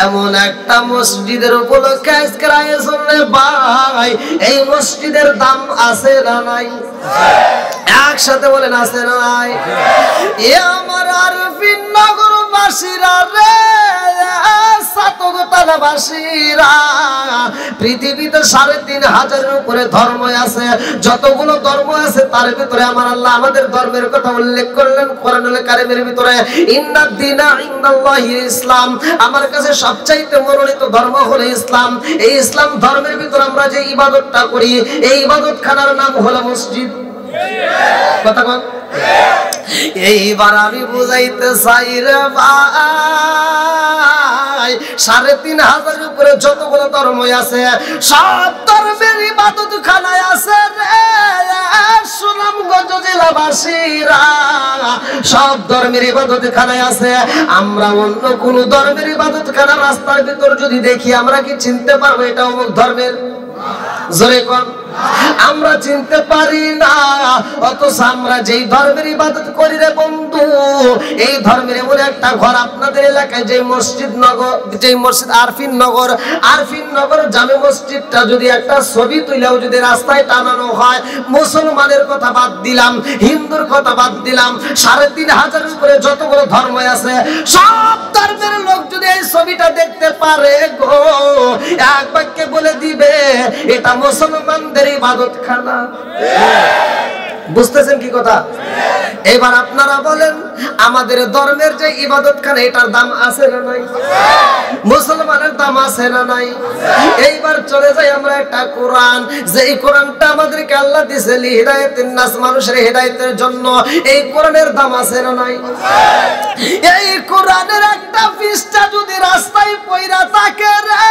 A: এমন একটা মসজিদের উপলক্ষে আজকের আয়োজনে ভাই, এই মসজিদের দাম আছে না নাই? একসাথে বলেন আছে না নাই? এ আমার আরফিন নগর বাসীরা রে, সাতগোতালাবাসীরা, পৃথিবীতে ৩৫০০০-এর উপরে ধর্ম আছে। যতগুলো ধর্ম আছে তার ভিতরে আমার আল্লাহ আমাদের ধর্মের কথা উল্লেখ করলেন কোরআনুল কারীমের ভিতরে, ইন্নাদ দীনা ইনদাল্লাহিল ইসলাম। আমার কাছে সবচাইতে মনোনীত ধর্ম হলো ইসলাম। এই ইসলাম ধর্মের ভিতরে আমরা যে ইবাদতটা করি, এই ইবাদতখানার নাম হলো মসজিদ। কথা বল। এইবার আমি বুঝাইতে চাই রে ভাই, ৩৫০০০-এর উপরে যতগুলো ধর্ম আছে, সব ধর্মের ইবাদত খানায় আছে রে সুনামগঞ্জ জেলাবাসীরা, সব ধর্মের ইবাদত খানায় আছে। আমরা অন্য কোন ধর্মের ইবাদত খানা রাস্তার ভিতর যদি দেখি, আমরা কি চিনতে পারবো এটা অমুক ধর্মের? জোরে কোন? আমরা চিনতে পারি না, অথচ আমরা যেই ধর্মের ইবাদত করি রে বন্ধু, এই ধর্মের এমন একটা ঘর আপনাদের এলাকায়, যে মসজিদ নগর, যে মসজিদ আরফিন নগর জামে মসজিদটা যদি একটা ছবি তুলেও যদি রাস্তায় টানানো হয়, মুসলমানের কথা বাদ দিলাম, হিন্দুর কথা বাদ দিলাম, ৩,৫০০ উপরে যতগুলো ধর্ম আছে সব ধর্মের লোক যদি এই ছবিটা দেখতে পারে গো, এক বাক্যে বলে দিবে এটা মুসলমানদের ইবাদতখানা। বুঝতেছেন কি কথা? এবার আপনারা বলেন, আমাদের ধর্মের যে ইবাদতখানা, এটার দাম আছে না নাই? মুসলমানের দাম আছে না নাই? এইবার চলে যাই আমরা একটা কোরআন, যে এই কোরআনটা আমাদেরকে আল্লাহ দিয়েছে লিহিদায়াতিন নাস, মানুষের হেদায়েতের জন্য। এই কোরআনের দাম আছে না নাই? এই কোরআনের একটা পৃষ্ঠা যদি রাস্তায় পয়রা থাকে রে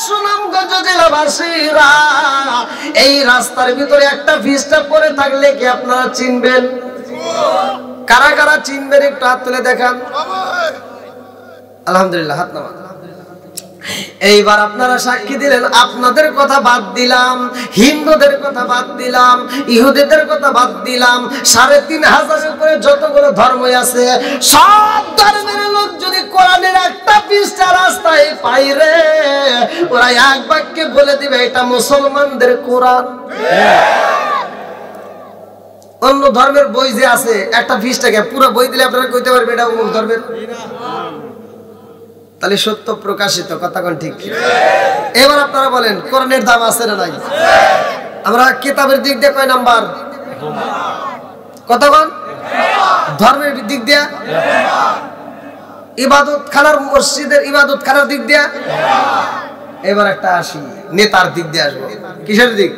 A: সুনামগঞ্জ জেলাবাসীরা, এই রাস্তার ভিতরে একটা পৃষ্ঠা পড়ে থাকলে কি আপনারা চিনবেন? কারা কারা চিনবেন একটু হাত তুলে দেখান। আলহামদুলিল্লাহ, হাত নামান। এইবার আপনারা সাক্ষী দিলেন, আপনাদের কথা বাদ দিলাম, হিন্দুদের কথা বাদ দিলাম, ইহুদিদের কথা বাদ দিলাম, ৩,৫০০ উপরে যতগুলো ধর্ম আছে সব ধর্মের লোক যদি কোরআনের একটা পৃষ্ঠা রাস্তায় পাই রে, ওরা এক বাক্যে বলে দিবে এটা মুসলমানদের কোরআন। অন্য ধর্মের বই যে আছে একটা পৃষ্ঠাকে পুরো বই দিলে আপনারা কইতে পারবেন এটা অন্য ধর্মের? তাহলে সত্য প্রকাশিত, কথা কোন ঠিক? এবার আপনারা বলেন কোরআনের দাম আছে না নাই? আমরা কিতাবের দিক দিয়ে কয় নাম্বার? কথা কোন? ধর্মের দিক দিয়ে, ইবাদত খানার, মসজিদের ইবাদত খানার দিক দিয়ে। এবার একটা আসি নেতার দিক দিয়ে আসবো। কিসের দিক?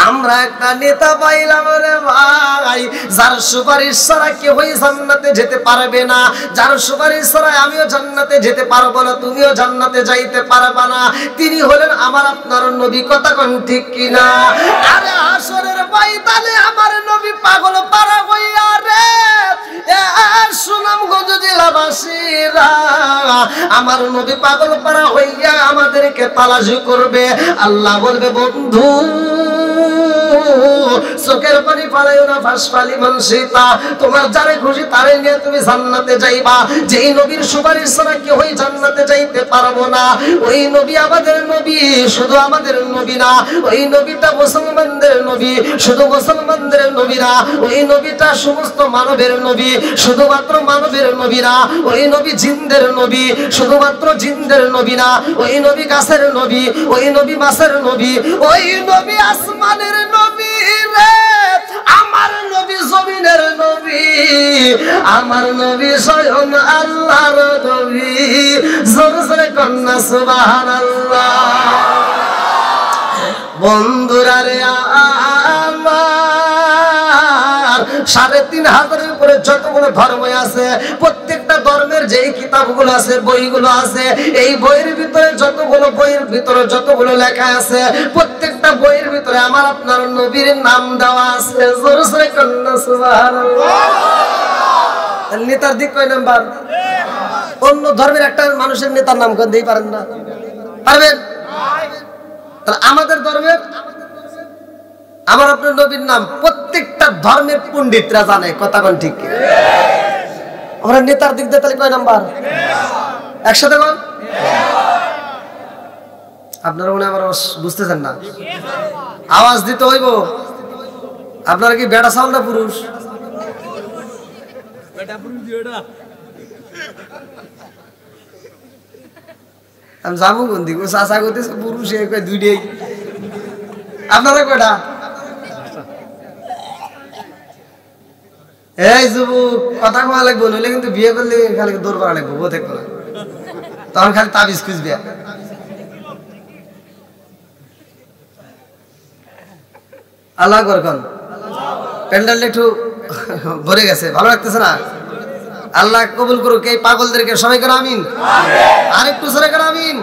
A: আমরা একটা নেতা পাইলাম রে ভাই, যার সুপারিশ ছাড়া কেউই জান্নাতে যেতে পারবে না, যার সুপারিশ ছাড়া আমিও জান্নাতে যেতে পারবো না, তুমিও জান্নাতে যাইতে পারবা না। তিনি হলেন আমার আপনার নবী, কথা কোন ঠিক কিনা? আরে হাসরের ময়দানে আমার নবী পাগল পারা হইয়া রে সুনামগঞ্জ জেলাবাসীরা, আমার নবী পাগল পারা হইয়া আমাদেরকে তালাশ করবে। আল্লাহ বলবে, বন্ধু চোখের পানি ফালাইও না, ফাসফালি মানসিতা, তোমার যারে খুশি তারে নিয়ে তুমি জান্নাতে যাইবা। যেই নবীর সুপারিশ ছাড়া কেউই জান্নাতে যাইতে পারবো না, ওই নবী আমাদের নবী, শুধু আমাদের নবী না, ওই নবীটা মুসলমানদের নবী, শুধু মুসলমানদের নবী না, ওই নবীটা সমস্ত মানবের নবী, শুধুমাত্র মানবের নবী না, ওই নবী জিনদের নবী, শুধুমাত্র জিনদের নবী না, ওই নবী গাছের নবী, ওই নবী মাছের নবী, ওই নবী আসমানের নবী রে, আমার নবী জমিনের নবী, আমার নবী স্বয়ং আল্লাহর নবী। জোরে জোরে কন্যা সুবহানাল্লাহ। বন্ধুরা রে আমার, ৩,৫০০ উপরে যতগুলো ধর্ম আছে, প্রত্যেকটা ধর্মের যেই কিতাবগুলো আছে, বইগুলো আছে, এই বইয়ের ভিতরে যতগুলো লেখা আছে, প্রত্যেকটা বইয়ের ভিতরে আমার আপনার নবীর নাম দেওয়া আছে। জোরে জোরে কন্যা সুবহানাল্লাহ। নেতার দিক কয় নাম্বার? অন্য ধর্মের একটা মানুষের নেতার নাম কোন দিই পারেন না? পারবেন? তাহলে আমাদের ধর্মের, আমার আপনার নবীর নাম প্রত্যেকটা ধর্মের পণ্ডিতরা জানে, কথা কোন ঠিক? আমরা নেতার দিক দিয়ে তাহলে কয় নাম্বার? একসাথে বল। আপনারা মনে আবার বুঝতেছেন না, আওয়াজ দিতে হইব। আপনারা কি বেটা চাল না পুরুষ? আমি যাবো কোন দিকে? চাষা করতেছে পুরুষ, দুইটাই। আপনারা কয়টা? এই যুবক, কথা কওয়া লাগবো, নইলে কিন্তু বিয়ে করলে খালি দৌড় করা লাগবো, বউ থাকবো না, তখন খালি তাবিজ খুঁজবে। আল্লাহ করখন প্যান্ডেলটা একটু ভরে গেছে, ভালো লাগতেছে না? আল্লাহ কবুল করুক এই পাগলদেরকে, সবাই করে আমিন। আরেকটু জোরে করে আমিন।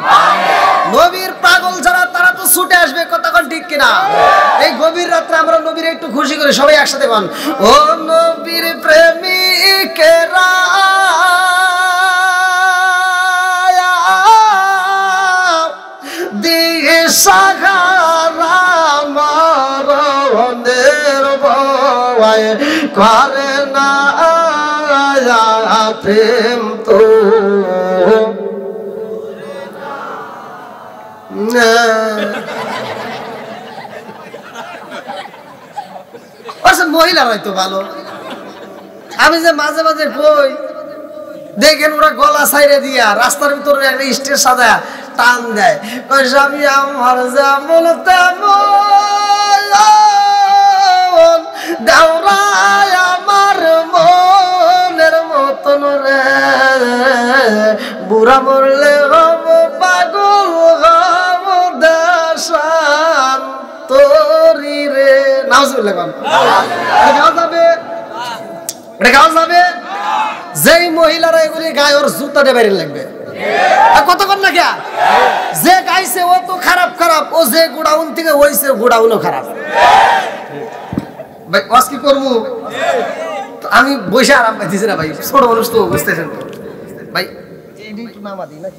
A: নবীর পাগল যারা তারা তো ছুটে আসবে, কথা কোন ঠিক কিনা? এই গভীর রাত্রে আমরা নবীর একটু খুশি করে সবাই একসাথে বল, ও নবীর প্রেমিকেরা দিশাহারা করে না প্রেম তো মহিলারাই তো ভালো। আমি যে মাঝে মাঝে কই দেখেন ওরা গলা সাইরে দিয়া রাস্তার ভিতরে একটা স্টেজ সাজা টান দেয়, আমি আমার যেমন তেমন দেওরায় আমার মনের মতন রে, বুড়া মরলে হব পাগল হব দেশান তোরি রে। নাউজুবিল্লাহ কোন গাও যাবে, এটা গাও যাবে। যেই মহিলারা এগুলি গায়ে ওর জুতাটা বাইরে লাগবে কতক্ষণ না গিয়া যে গাইছে ও তো খারাপ খারাপ, ও যে গোডাউন থেকে হইছে গোডাউনও খারাপ। ভাই ওয়াজ কি করবো, আমি বসে আরাম পাইতেছি না ভাই, ছোট মানুষ তো বুঝতেছেন তো ভাই। একটু নামা দিই না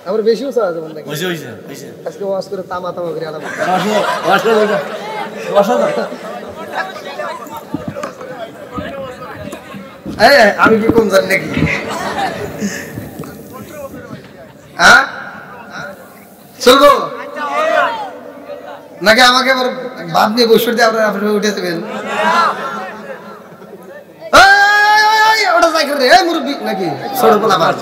A: আমার বেশিও চাওয়া যাবে নাকি? আজকে ওয়াজ করে তামা তামা করে আলাদা আমি কি কম জানি নাকি? হ্যাঁ চলবো নাকি আমাকে আবার বাদ নিয়ে বসে দিয়ে আপনারা উঠে দেবেন? ওটা যাই করে মুরব্বী নাকি ছোট পোলাপান,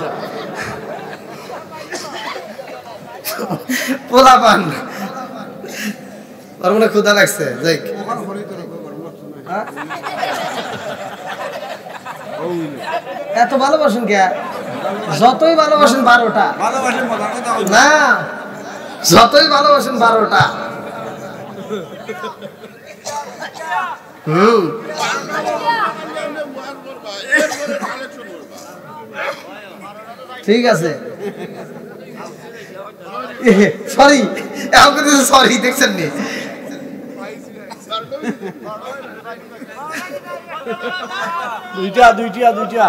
A: পোলাপান ওর মনে ক্ষুধা লাগছে। যাই এত ভালোবাসেন কে? যতই ভালোবাসেন 12টা না, যতই ভালোবাসেন 12টা। ঠিক আছে সরি, সরি দেখছেন নি
B: দুইটা দুইটা দুইটা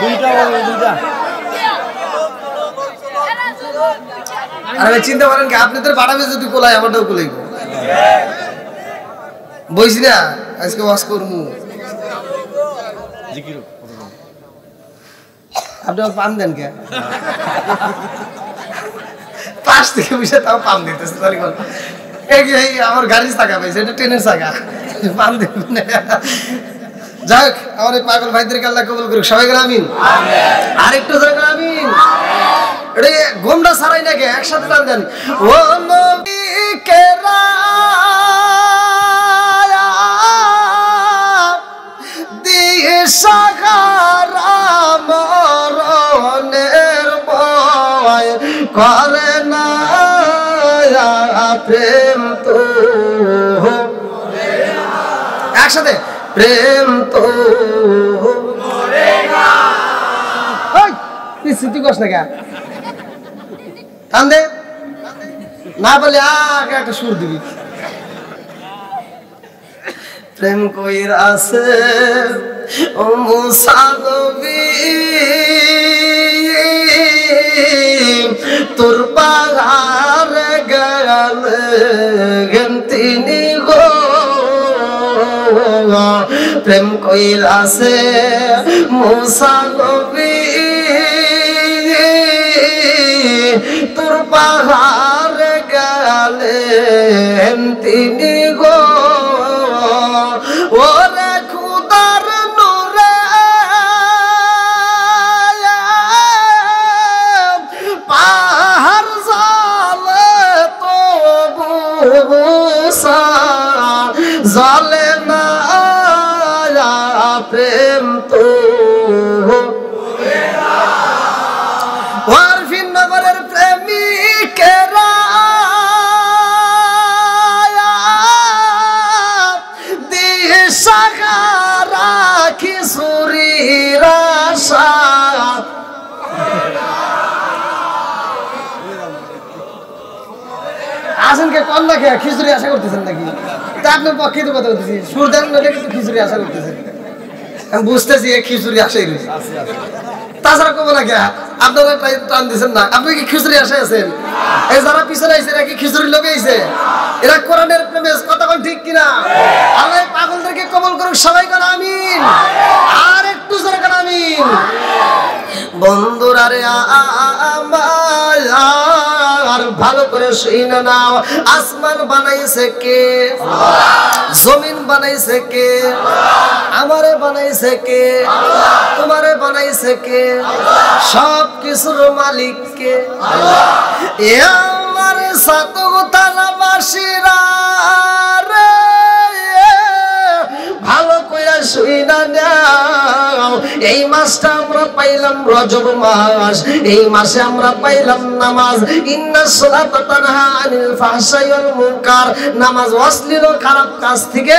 B: দুইটা দুইটা।
A: আরে চিন্তা করেন কি আপনাদের বাড়াবে যদি কোলাই আমারটাও কোলাই বইছি না আজকে ওয়াজ করবো। আপনি পান দেন কে? পাশ থেকে বসে তাও পান দিতেছে। আমার গাড়ির চাকা পাইছে, এটা ট্রেনের চাকা, পান দেবেন। যাক আমার এই পাগল ভাইদেরকে আল্লাহ কবুল করুক, সবাই গেল আমিন। আরেকটু জায়গা আমিন। এটা গোমরা ছাড়াই নাকি একসাথে টান দেন। ও নবী কেরা দিয়ে সাগারা মরণের ভয় করে না প্রেম তো একসাথে প্রেম তো স্মৃতি কস না কে টান দে না বলে আগে একটা সুর দিবি। প্রেম কইরা আছে ও মুসা নবী তোর পাহাড় গেলেন তিনি গো, প্রেম কইরা আছে মুসা নবী তোর পাহাড় গেলেন তিনি গো, ওরে খুদার নূরে পাহাড় জালে তবু জালে না প্রেম তো ওয়ারফিন নগরের প্রেমিকেরা দিশাহারা কিশোরীর আশা আসেন কে কল না খেয়ে খিচুড়ি আশা করতেছেন নাকি? তা আপনার পক্ষে তো কথা বলতেছি, সুর দেন না কিন্তু খিচুড়ি আশা করতেছেন। আমি বুঝতেছি খিচুড়ি আশাই রয়েছে, তাছাড়া কবো না কে আপনারা টান দিচ্ছেন না। আপনি কি খিচুড়ি আশায় আছেন? এই যারা পিছনে আইছে নাকি খিচুড়ি লোকে আইছে? এরা কোরআনের প্রেমে, কথা কোন ঠিক কিনা? আল্লাহ পাগলদেরকে কবুল করুক, সবাই কোন আমিন। আর একটু জোরে কোন আমিন। বন্ধুরা রে আর ভালো করে শুনে নাও, আসমান বানাইছে কে? জমিন বানাইছে কে? আমারে বানাইছে কে? তোমারে বানাইছে কে? সব কিছুর মালিক কে? এ আমার সাতগোতালাবাসীরা রে, ভালো কইরা শুইনা নাও, এই মাসটা আমরা পাইলাম রজব মাস, এই মাসে আমরা পাইলাম নামাজ। ইন্নাস সালাতা তানহা আনিল ফাহশাই ওয়াল মুনকার, নামাজ অশ্লীল ও খারাপ কাজ থেকে।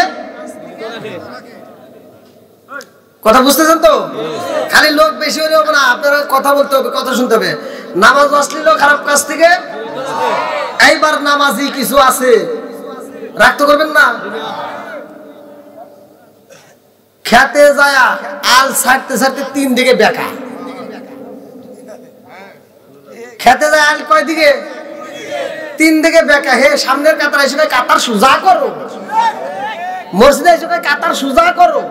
A: কথা বুঝতেছেন তো? খালি লোক বেশি হলে হবে না, আপনারা কথা বলতে হবে, কথা শুনতে হবে। নামাজ অশ্লীল ও খারাপ কাজ থেকে। এইবার নামাজি কিছু আছে, রাগ তো করবেন না। খেতে যায় আল ছাড়তে ছাড়তে 3 দিকে বেকা। খেতে যায় আল কয় দিকে? 3 দিকে বেকা। হে সামনের কাতার এসে কাতার সোজা করো, মসজিদে এসে কাতার সোজা করো।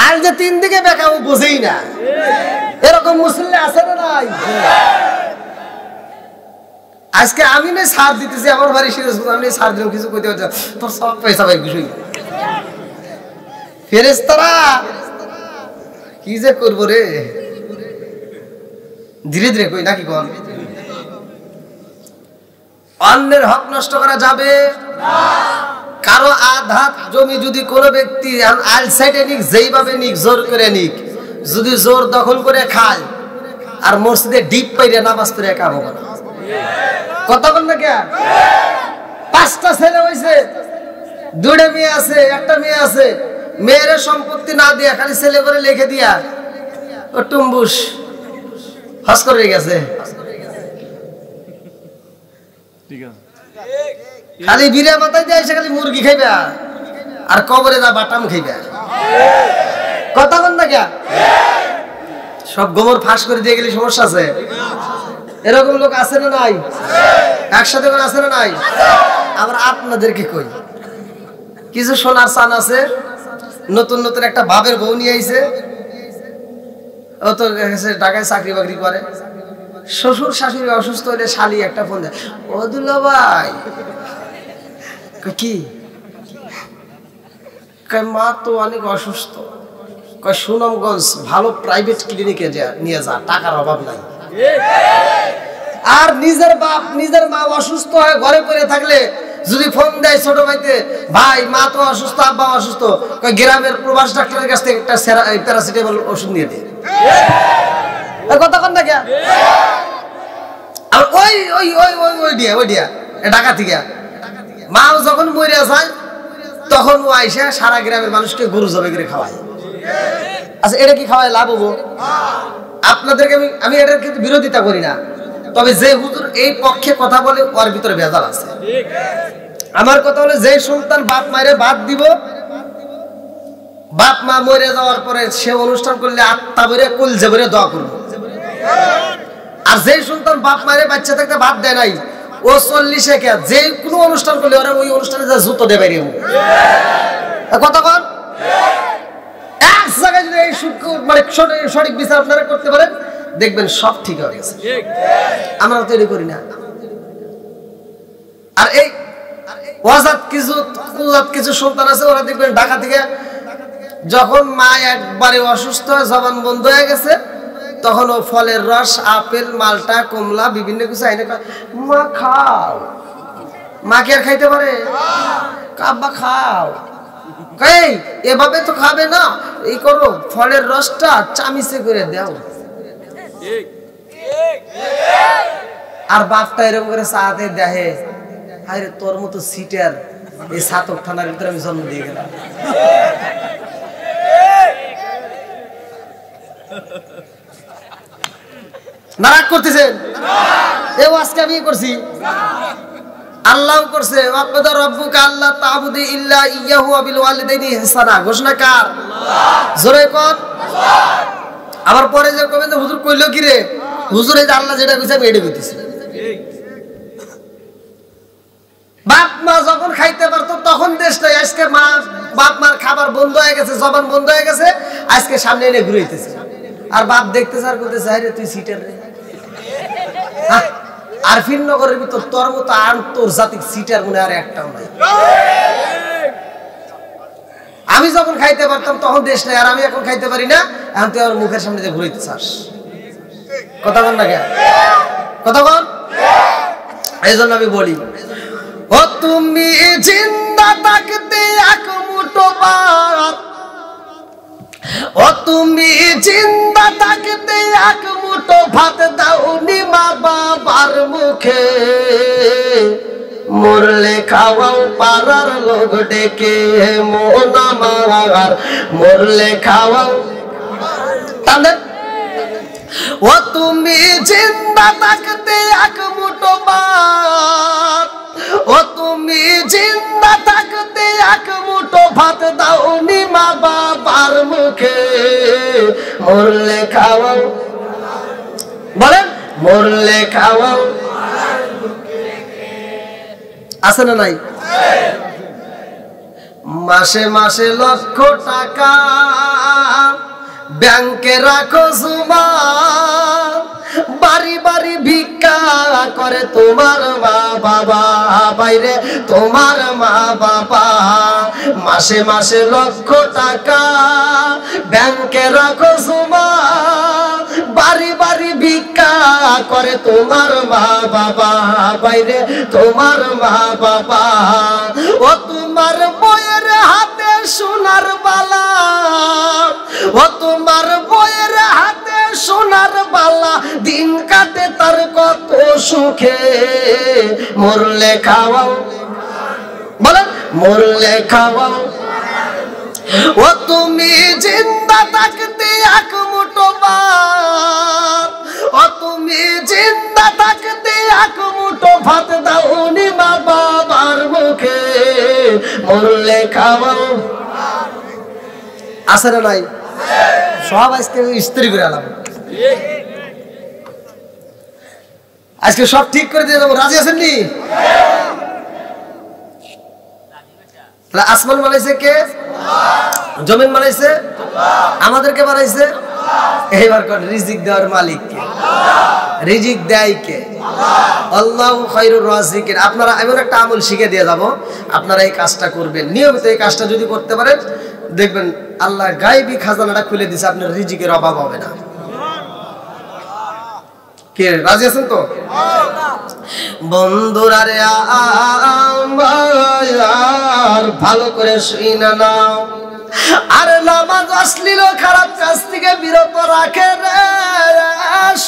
A: আল যে 3 দিকে বেকা ও বোঝেই না। এরকম মুসল্লি আছে না নাই? আজকে আমি না সার দিতেছি, আমার বাড়ি সিরাজ, আমি সার দিলাম, কিছু কইতে পারছি তোর সব পয়সা ভাই বিষয়। ফেরেশতারা কি যে করবো রে, ধীরে ধীরে কই নাকি কোন? অন্যের হক নষ্ট করা যাবে না। কারো আধাত জমি যদি কোনো ব্যক্তি আল সাইডে নিক, যেইভাবে নিক, জোর করে নিক, যদি জোর দখল করে খায় আর মসজিদে ডিপ পাইরে নামাজ পড়ে কাম হবে না। কথা বল না কে? 5টা ছেলে হইছে, 2টা মেয়ে আছে, একটা মেয়ে আছে। মেয়ের সম্পত্তি না দিয়া খালি ছেলে করে লিখে দিয়া ও টুম্বুস হস করে গেছে। খালি বিড়ে মাথায় দিয়ে এসে খালি মুরগি খাইবে আর কবরে যা বাটাম খাইবে। কথা বল না কে? সব গোবর ফাঁস করে দিয়ে গেলে সমস্যা আছে। এরকম লোক আছে না নাই? একসাথে করে আছে না নাই? আবার আপনাদেরকে কই, কিছু সোনার চান আছে, নতুন নতুন একটা বাপের বউ নিয়ে আইছে, ও তো ঢাকায় চাকরি বাকরি করে। শ্বশুর শাশুড়ি অসুস্থ হলে শালি একটা ফোন দেয়, ও দুলা ভাই কি মা তো অনেক অসুস্থ, সুনামগঞ্জ ভালো প্রাইভেট ক্লিনিকে নিয়ে যা, টাকার অভাব নাই। আর নিজের বাপ নিজের মা অসুস্থ হয়ে ঘরে পড়ে থাকলে যদি ফোন দেয় ছোট ভাইতে, ভাই মা তো অসুস্থ, আব্বা অসুস্থ, গ্রামের প্রবাস ডাক্তারের কাছ থেকে একটা প্যারাসিটামল ওষুধ নিয়ে দে। কথা কন না কে? আর ওই ওই ওই ওই ওই দিয়া ওই দিয়া ঢাকা থেকে মাও যখন মরে যায় তখন ও আইসা সারা গ্রামের মানুষকে গরু জবাই করে খাওয়ায়। আচ্ছা এটা কি খাওয়ায় লাভ হবো? আপনাদেরকে আমি এটার কিন্তু বিরোধিতা করি না, তবে যে হুজুর এই পক্ষে কথা বলে ওর ভিতরে ভেজাল আছে। আমার কথা হলো, যে সন্তান বাপ মায়েরে বাদ দিব, বাপ মা মরে যাওয়ার পরে সে অনুষ্ঠান করলে আত্মা ভরে কলজে ভরে দোয়া করবো। আর যে সন্তান বাপ মায়েরে বাচ্চা থাকতে বাদ দেয় নাই, ও 40-এ কে যে কোনো অনুষ্ঠান করলে ওরা ওই অনুষ্ঠানে যা জুতো দেবে বাইরে। কথা কন, এক জায়গায় যদি এই মানে সঠিক বিচার আপনারা করতে পারেন, দেখবেন সব ঠিক হয়ে গেছে। আমরা তৈরি করি না। আর এই ওয়াজাত কিছু সন্তান আছে, ওরা দেখবেন ঢাকা থেকে যখন মা একবারে অসুস্থ হয়ে জবান বন্ধ হয়ে গেছে, তখন ও ফলের রস, আপেল, মালটা, কমলা বিভিন্ন কিছু আইনে মা খাও। মা কি আর খাইতে পারে? আব্বা খাও। এই এভাবে তো খাবে না, এই করো ফলের রসটা চামিচে করে দাও। আর বাপটা এরকম করে চাতে দেখে, আরে তোর মতো সিটার এই সাতক থানার ভিতরে আমি জন্ম দিয়ে গেলাম। নারাক করতেছেন? এ আজকে আমি করছি, আল্লাহ করছে। ওয়াকদা রাব্বুকা আল্লা তা'বুদু ইল্লা ইয়্যাহু ওয়া বিল ওয়ালিদাইনি ইহসানা। ঘোষণা কার? জোরে কোন? আবার পরে যে কবেন হুজুর কইলো কি রে? হুজুর এই যে আল্লাহ যেটা কইছে আমি এটা কইতেছি। বাপ মা যখন খাইতে পারতো তখন দেশ নাই, আজকে মা বাপ মার খাবার বন্ধ হয়ে গেছে, জবান বন্ধ হয়ে গেছে, আজকে সামনে এনে ঘুরাইতেছে। আর বাপ দেখতেছে আর বলতেছে আরে তুই সিটার রে। আর ফিরনগরের ভিতর তোর মতো আন্তর্জাতিক সিটার মনে আর একটাও নাই। আমি যখন খাইতে পারতাম তখন দেশ নাই, আর আমি এখন খাইতে পারি না, এখন তুই আমার মুখের সামনে দিয়ে ঘুরাইতে চাস। কথা বল না কেন? কথা বল। এই জন্য আমি বলি, ও তুমি জিন্দা থাকতে এক মুঠো ভাত, ও তুমি জিন্দা থাকতে এক মুঠো ভাত দাওনি মা বাবার মুখে, মরলে খাওয়াও পাড়ার লোক ডেকে মন আমার, মরলে খাওয়াও। ও তুমি জিন্দা থাকতে এক মুঠো ভাত, ও তুমি জিন্দা থাকতে এক মুঠো ভাত দাওনি মা বাবার মুখে, মরলে খাওয়াও। বলেন মরলে খাওয়াও। আছে না নাই? মাসে মাসে লক্ষ টাকা ব্যাংকে রাখো জমা, বাড়ি বাড়ি ভিক্ষা করে তোমার মা বাবা, বাইরে তোমার মা বাবা। মাসে মাসে লক্ষ টাকা ব্যাংকে রাখো জমা, বাড়ি বাড়ি ভিক্ষা করে তোমার মা বাবা, বাইরে তোমার মা বাবা। ও তোমার বইয়ের হাতে সোনার বালা, ও তোমার বইয়ের হাতে সোনার বালা, দিন কাটে তার কত সুখে, মরলে খাওয়াও। বলেন মরলে খাওয়াও। ও তুমি জিন্দা থাকতে এক মুঠো ভাত, ও তুমি জিন্দা থাকতে এক মুঠো ভাত দাওনি মা বাবার মুখে, মরলে খাওয়াও। আছে না নাই? সব আজকে স্ত্রী করে আলাম, আজকে সব ঠিক করে দিয়ে যাবো। রাজি আছেন নি? আসমান বানাইছে কে? জমিন বানাইছে? আমাদেরকে বানাইছে? এইবার কোন রিজিক দেওয়ার মালিক কে? রিজিক দেয় কে? আল্লাহু খায়রুর রাজিকিন। আপনারা এমন একটা আমল শিখে দিয়ে যাব, আপনারা এই কাজটা করবেন, নিয়মিত এই কাজটা যদি করতে পারেন দেখবেন আল্লাহ গায়বী খাজানাটা খুলে দিছে, আপনার রিজিকের অভাব হবে না। কে রাজি আছেন তো? বন্ধুরা রে আমার ভালো করে শুইনা নাও, আর নামাজ অশ্লীল খারাপ কাজ থেকে বিরত রাখে রে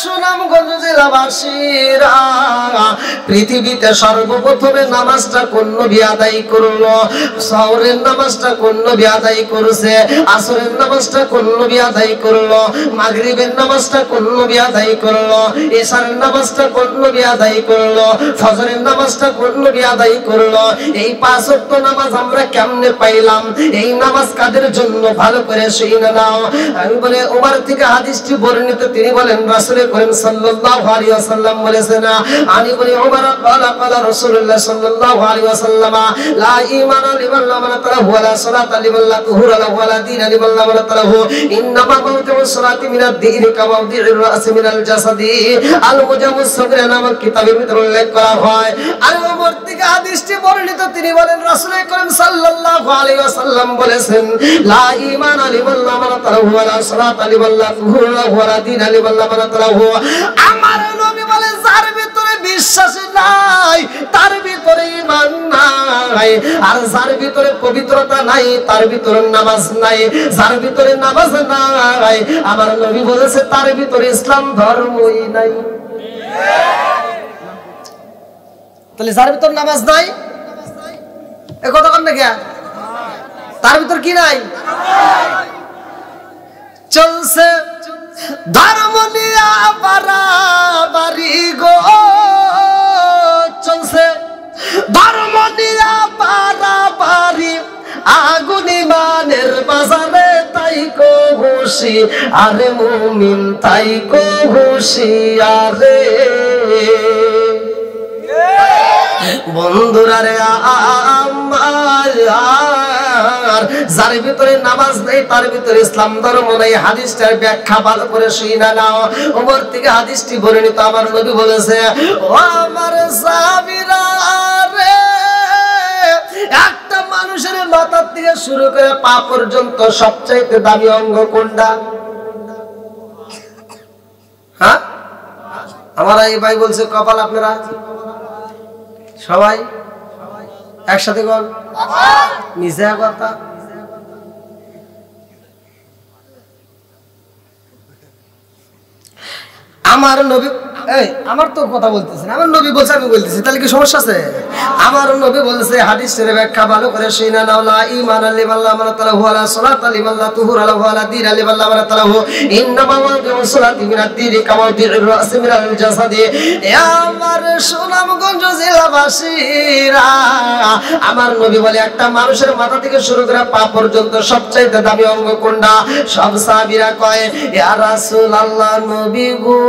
A: সুনামগঞ্জ জেলাবাসীরা। পৃথিবীতে সর্বপ্রথমে নামাজটা কোন নবী আদায় করলো? সওরের নামাজটা কোন নবী আদায় করেছে? আসরের নামাজটা কোন নবী আদায় করলো? মাগরিবের নামাজটা কোন নবী আদায় করলো? ইশারের নামাজটা কোন নবী আদায় করলো? ফজরের নামাজটা কোন নবী আদায় করলো? এই পাঁচ ওয়াক্ত নামাজ আমরা কেমনে পাইলাম? এই নামাজ কাদের জন্য? ভালো করে শুনে নাও। আমি বলে ওমর থেকে হাদিসটি বর্ণিত, তিনি বলেন রাসূল করিম সাল্লাল্লাহু আলাইহি ওয়াসাল্লাম বলেছেন, আমি বলি ওমর ক্বালা ক্বালা রাসূলুল্লাহ সাল্লাল্লাহু আলাইহি ওয়াসাল্লাম, লা ঈমানা লিমান লা মানাতাহু ওয়া লা সালাতা লিমান লা তুহুরা লাহু ওয়া লা দীনা লিমান লা মানাতাহু, ইন্নামা মাউতু ওয়াস সালাতি মিনাদ দীনি কামা উযির রাসি মিনাল জাসাদি। আল মুজাম্মুস সাগরা নামক কিতাবের ভিতরে উল্লেখ করা হয়। আর ওমর থেকে হাদিসটি বর্ণিত, তিনি বলেন রাসূল করিম সাল্লাল্লাহু আলাইহি ওয়াসাল্লাম বলেছেন, লা ঈমানা লিমান লা মানাতাহু ওয়া লা সালাতা লিমান লা তুহুরা লাহু ওয়া লা দীনা লিমান লা মানাতাহু। আমার নবী বলে যার ভিতরে বিশ্বাস নাই তার ভিতরে ঈমান নাই, আর যার ভিতরে পবিত্রতা নাই তার ভিতরে নামাজ নাই, যার ভিতরে নামাজ নাই আমার নবী বলেছে তার ভিতরে ইসলাম ধর্মই নাই। তাহলে যার ভিতর নামাজ নাই এ কথা কন না কে? তার ভিতর কি নাই? চলছে ধর্ম নিয়া বাড়াবাড়ি গো, চলছে ধর্ম নিয়া বাড়াবাড়ি, আগুন ইমানের বাজারে তাই কো হুশি, আরে মুমিন তাই কো হুশি, আরে বন্ধুরা রে আমার, যার ভিতরে নামাজ নেই তার ভিতরে ইসলাম ধর্ম নেই। হাদিসটার ব্যাখ্যা ভালো করে শুনে নাও। ওমর থেকে হাদিসটি বর্ণিত, আমার নবী বলেছে, ও আমার সাহাবীরা রে, একটা মানুষের মাথা থেকে শুরু করে পা পর্যন্ত সবচাইতে দামি অঙ্গ কোনটা? হ্যাঁ, আমার এই ভাই বলছে কপাল। আপনারা সবাই একসাথে বল, মিশে কথা। আমার নবী, এই আমার তো কথা বলতেছেন, আমার নবী বলছে আমি বলতেছি, তাহলে কি সমস্যা আছে? আমার নবী বলেছে, হাদিসের ব্যাখ্যা ভালো করে শুনে নাও। লা ঈমান লিল্লাহি ওয়া তাআলাহু ওয়া লা সালাতা লিল্লাহি তুহুর আলাহু ওয়া লা দীনা লিল্লাহি ওয়া তাআলাহু ইন্নামা ওয়াদিউ সালাতি মিনাদ দীনি কামা ওয়াদিউর রাস মিনাল জাসাদি। আমার সুনামগঞ্জ জেলাবাসীরা, আমার নবী বলে একটা মানুষের মাথা থেকে শুরু করে পা পর্যন্ত সবচাইতে দামি অঙ্গ কোনটা? সব সাহাবীরা কয়, ইয়া রাসূলুল্লাহ, নবী গো,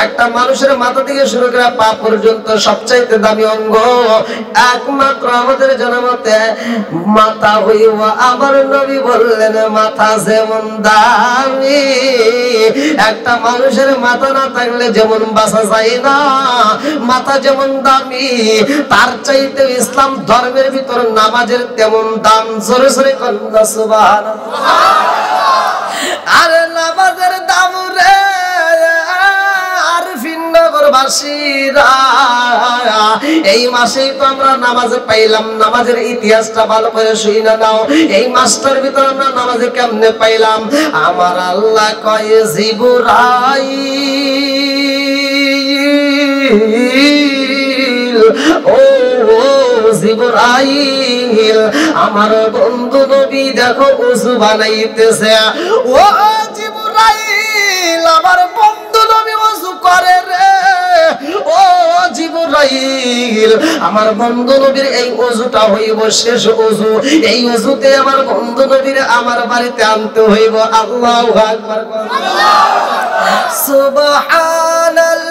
A: একটা মানুষের মাথা থেকে শুরু করে পা পর্যন্ত সবচাইতে দামি অঙ্গ একমাত্র আমাদের জানামতে মাথা হইব। আমার নবী বললেন, মাথা যেমন দামি, একটা মানুষের মাথা না থাকলে যেমন বাঁচা যায় না, মাথা যেমন দামি, তার চাইতে ইসলাম ধর্মের ভিতর নামাজের তেমন দাম। জোরে জোরে কন্যা সুবহানাল্লাহ। আরে নামাজের দাম রে বাসীরা, এই মাসেই তো আমরা নামাজ পাইলাম। নামাজের ইতিহাসটা ভালো করে শুনে নাও। এই মাসটার ভিতর আমরা নামাজে কেমনে পাইলাম? আমার আল্লাহ কয়, জিবরাইল, ও জিবরাইল, আমার বন্ধু নবী দেখো ওযু বানাইতেছে। ও জিবরাইল, আমার বন্ধু নবী ওযু করে রে। ও জিবরাইল, আমার বন্ধু নবীর এই ওযুটা হইব শেষ ওযু। এই ওযুতে আমার বন্ধু নবীর আমার বাড়িতে আনতে হইব। আল্লাহু আকবার। সুবহানাল্লাযী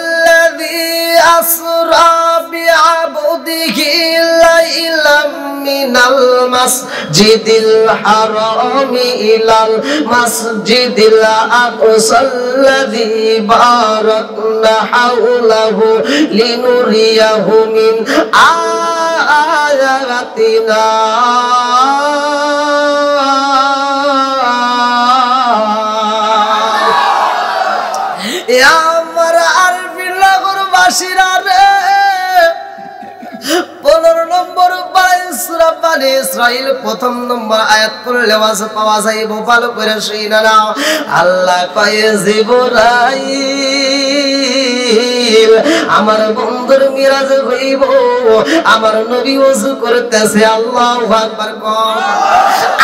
A: আসরা বিআবদিহি লাইলাম মিনাল মাসজিদিল হারামি ইলাল মাসজিদিল আকসাল্লাযী বারাকনা হাওলাহু লিনুরিয়াহু মিন আয়াতিনা। আমার আরবি নগর বাসীরা রে, 15 নম্বর সূরা বনী ইসরাঈল প্রথম নম্বর আয়াত পড়লে পাওয়া যাইব। ভালো করে শুনে নাও। আল্লাহ কয়, জিবরাইল, আমার বন্ধুর মিরাজ হইব। আমার নবী ওযু করতেছে। আল্লাহু আকবার।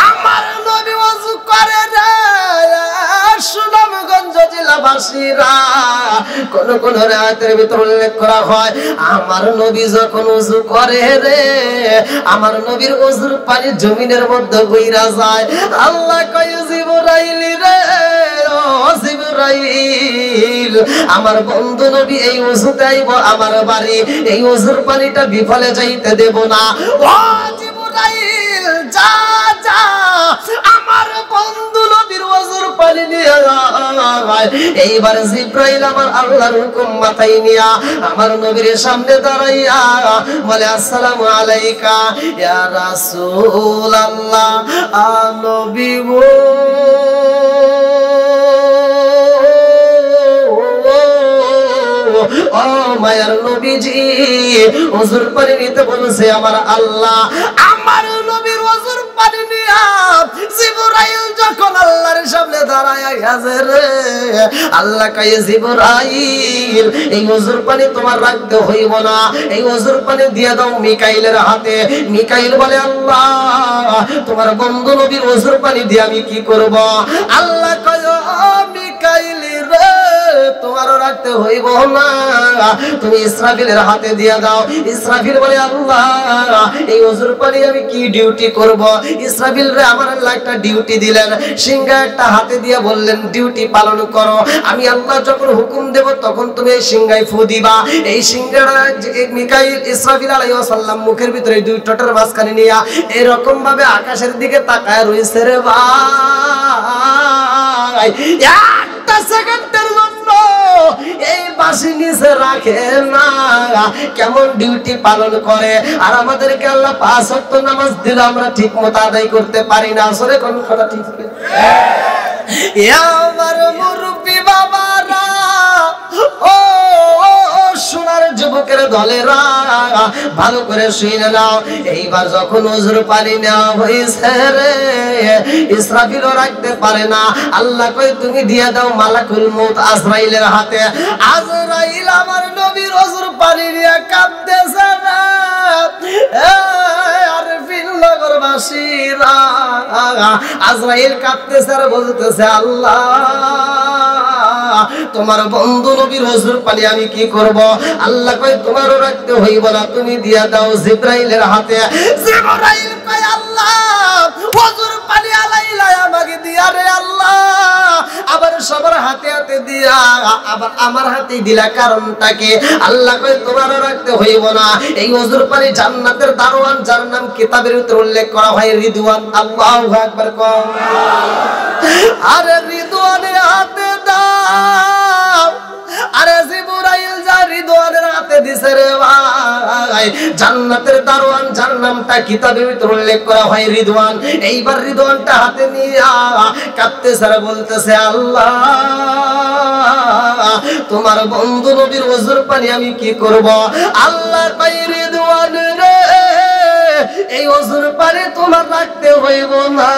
A: আমার নবী ওযু করে রে। সুনামগঞ্জ জেলাবাসীরা, কোন কোন আয়াতের ভিতর উল্লেখ করা হয়, আমার নবী যখন ওযু করে রে, আমার নবীর ওযুর পানি জমিনের মধ্যে বইরা যায়। আল্লাহ কয়, জিবরাইল রে, ও জিবরাইল, আমার বন্ধু নবী এই ওযুতে আইব আমার বাড়ি, এই ওযুর পানিটা বিফলে যাইতে দেব না। ও জিবরাইল, যা যা, আমার বন্ধু নবীর ওযুর পানি নিয়ে আয়। এইবার জিবরাইল আমার আল্লাহর হুকুম মাথায় নিয়া আমার নবীর সামনে দাঁড়াইয়া বলে, আসসালামু আলাইকা ইয়া রাসূলুল্লাহ। নবী গো, ও মায়ার নবীজি, ওযুর পানি নিতে বলেছে আমার আল্লাহ। আমার নবীর ওযুর পানি নিয়া জিবরাইল যখন আল্লাহর সামনে দাঁড়ায় গেছে রে, আল্লাহ কয়, জিবরাইল, এই ওযুর পানি তোমার রাখতে হইব না, এই ওযুর পানি দিয়ে দাও মিকাইলের হাতে। মিকাইল বলে, আল্লাহ, তোমার বন্ধু নবীর ওযুর পানি দিয়ে আমি কি করব? আল্লাহ কয়, ও মিকাইল রে, তোমারও রাখতে হইব না, তুমি ইসরাফিলের হাতে দিয়ে দাও। ইসরাফিল বলে আল্লাহ এই ওযুর পানি আমি কি ডিউটি করব? ইসরাফিল রে আমার আল্লাহ একটা ডিউটি দিলেন, সিংহা একটা হাতে দিয়ে বললেন ডিউটি পালন করো। আমি আল্লাহ যখন হুকুম দেব তখন তুমি এই সিংহায় ফু দিবা। এই সিংহাটা মিকাইল ইসরাফিল আলাইহিস সালাম মুখের ভিতরে দুই ঠোঁটের মাঝখানে নিয়া এরকম ভাবে আকাশের দিকে তাকায় রইছে রে ভাই। একটা সেকেন্ডের জন্য এই বাঁশি নিচে রাখে না, কেমন ডিউটি পালন করে। আর আমাদেরকে আল্লাহ 5 ওয়াক্ত নামাজ দিলে আমরা ঠিক মতো আদায় করতে পারি না। আসলে কোন কথা ঠিক আমার মুরব্বি বাবারা, ও সোনার যুবকের দলেরা ভালো করে শুনে নাও। এইবার যখন ওযুর পানি নেওয়া হয়েছে রে, ইসরাফিলও রাখতে পারে না। আল্লাহ কই তুমি দিয়ে দাও মালাকুল মউত আজরাইলের হাতে। আজরাইল আমার নবীর ওযুর পানি নিয়ে কাঁদতেছে না। আরে ফিল্লাগরবাসীরা আজরাইল কাঁদতেছে আর বলতেছে আল্লাহ তোমার বন্ধু নবীর ওযুর পানি আমি কি করব? আল্লাহ কয় তোমারও রাখতে হইব না, তুমি দিয়া দাও জিবরাইলের হাতে। জিবরাইল কয় আল্লাহ ওযুর পানি আলাইলা আমাকে দিয়া রে আল্লাহ, আবার সবার হাতে হাতে দিয়া আবার আমার হাতে দিলা, কারণটা কি? আল্লাহ কয় তোমারও রাখতে হইব না। এই ওযুর পানি জান্নাতের দারোয়ান যার নাম কিতাবের ভিতরে উল্লেখ করা হয় রিদওয়ান। আল্লাহু আকবার কও। আরে রিদওয়ানের হাতে দাও। আরে জিবরাইল যা রিদওয়ানের হাতে দিছে রে ভাই, জান্নাতের দারোয়ান যার নামটা কিতাবের ভিতরে উল্লেখ করা হয় রিদওয়ান। এইবার রিদওয়ানটা হাতে নিয়ে কাঁদতেছে আর বলতেছে আল্লাহ তোমার বন্ধু নবীর ওযুর পানি আমি কি করব? আল্লাহ কই রিদওয়ান রে এই ওযুর পানি তোমার রাখতে হইব না,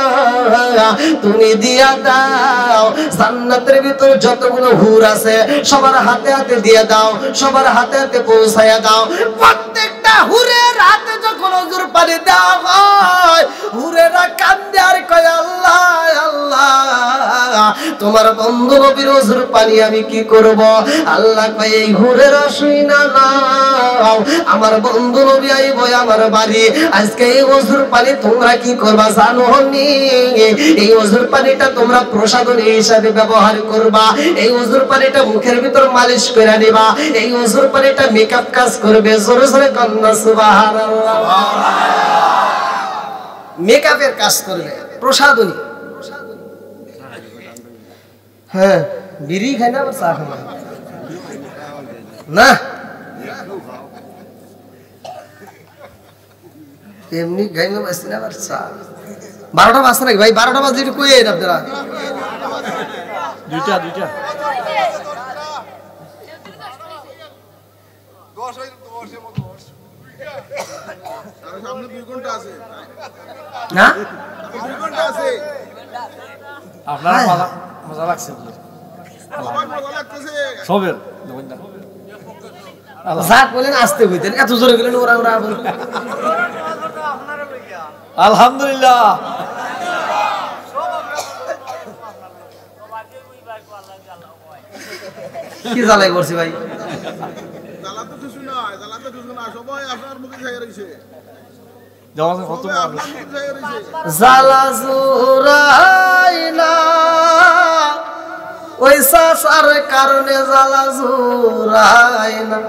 A: তুমি দিয়া দাও। জান্নাতের ভিতর যতগুলো হুর আছে সবার হাতে হাতে দিয়ে দাও, সবার হাতে হাতে পৌঁছায়া দাও। প্রত্যেকটা হুরের হাতে যখন ওযুর পানি দেওয়া হয়, হুরেরা কান্দে আর কয় আল্লাহ আল্লাহ তোমার বন্ধু নবীর ওযুর পানি আমি কি করব? আল্লাহ কয় এই হুরেরা শুইনা নাও, আমার বন্ধু নবী আইব আমার বাড়ি। আজকে এই ওযুর পানি তোমরা কি করবা জানো নি? এই ওযুর পানিটা তোমরা প্রসাদনী হিসাবে ব্যবহার করবা। এই ওযুর পানিটা মুখের ভিতর মালিশ করে নিবা। এই ওযুর পানিটা মেকআপ কাজ করবে। জোরে জোরে কন্না সুবহানাল্লাহ। মেকআপের কাজ করবে, প্রসাদনী। হ্যাঁ, বিড়ি খায় না আবার চা খায় না, এমনি গাইমে বাজছে না আবার চা। 12টা বাজছে নাকি ভাই? 12টা বাজলে একটু কই আপনারা?
B: দুইটা
A: না
B: আপনার মজা লাগছে সবের
A: যা বলেন আসতে হইতেন, এত জোরে গেলেন ওরা ওরা
B: আলহামদুলিল্লাহ।
A: কি জ্বালাই করছি ভাই? জ্বালা জোরাই না ওই সাসার কারণে, জ্বালা জোরাই না।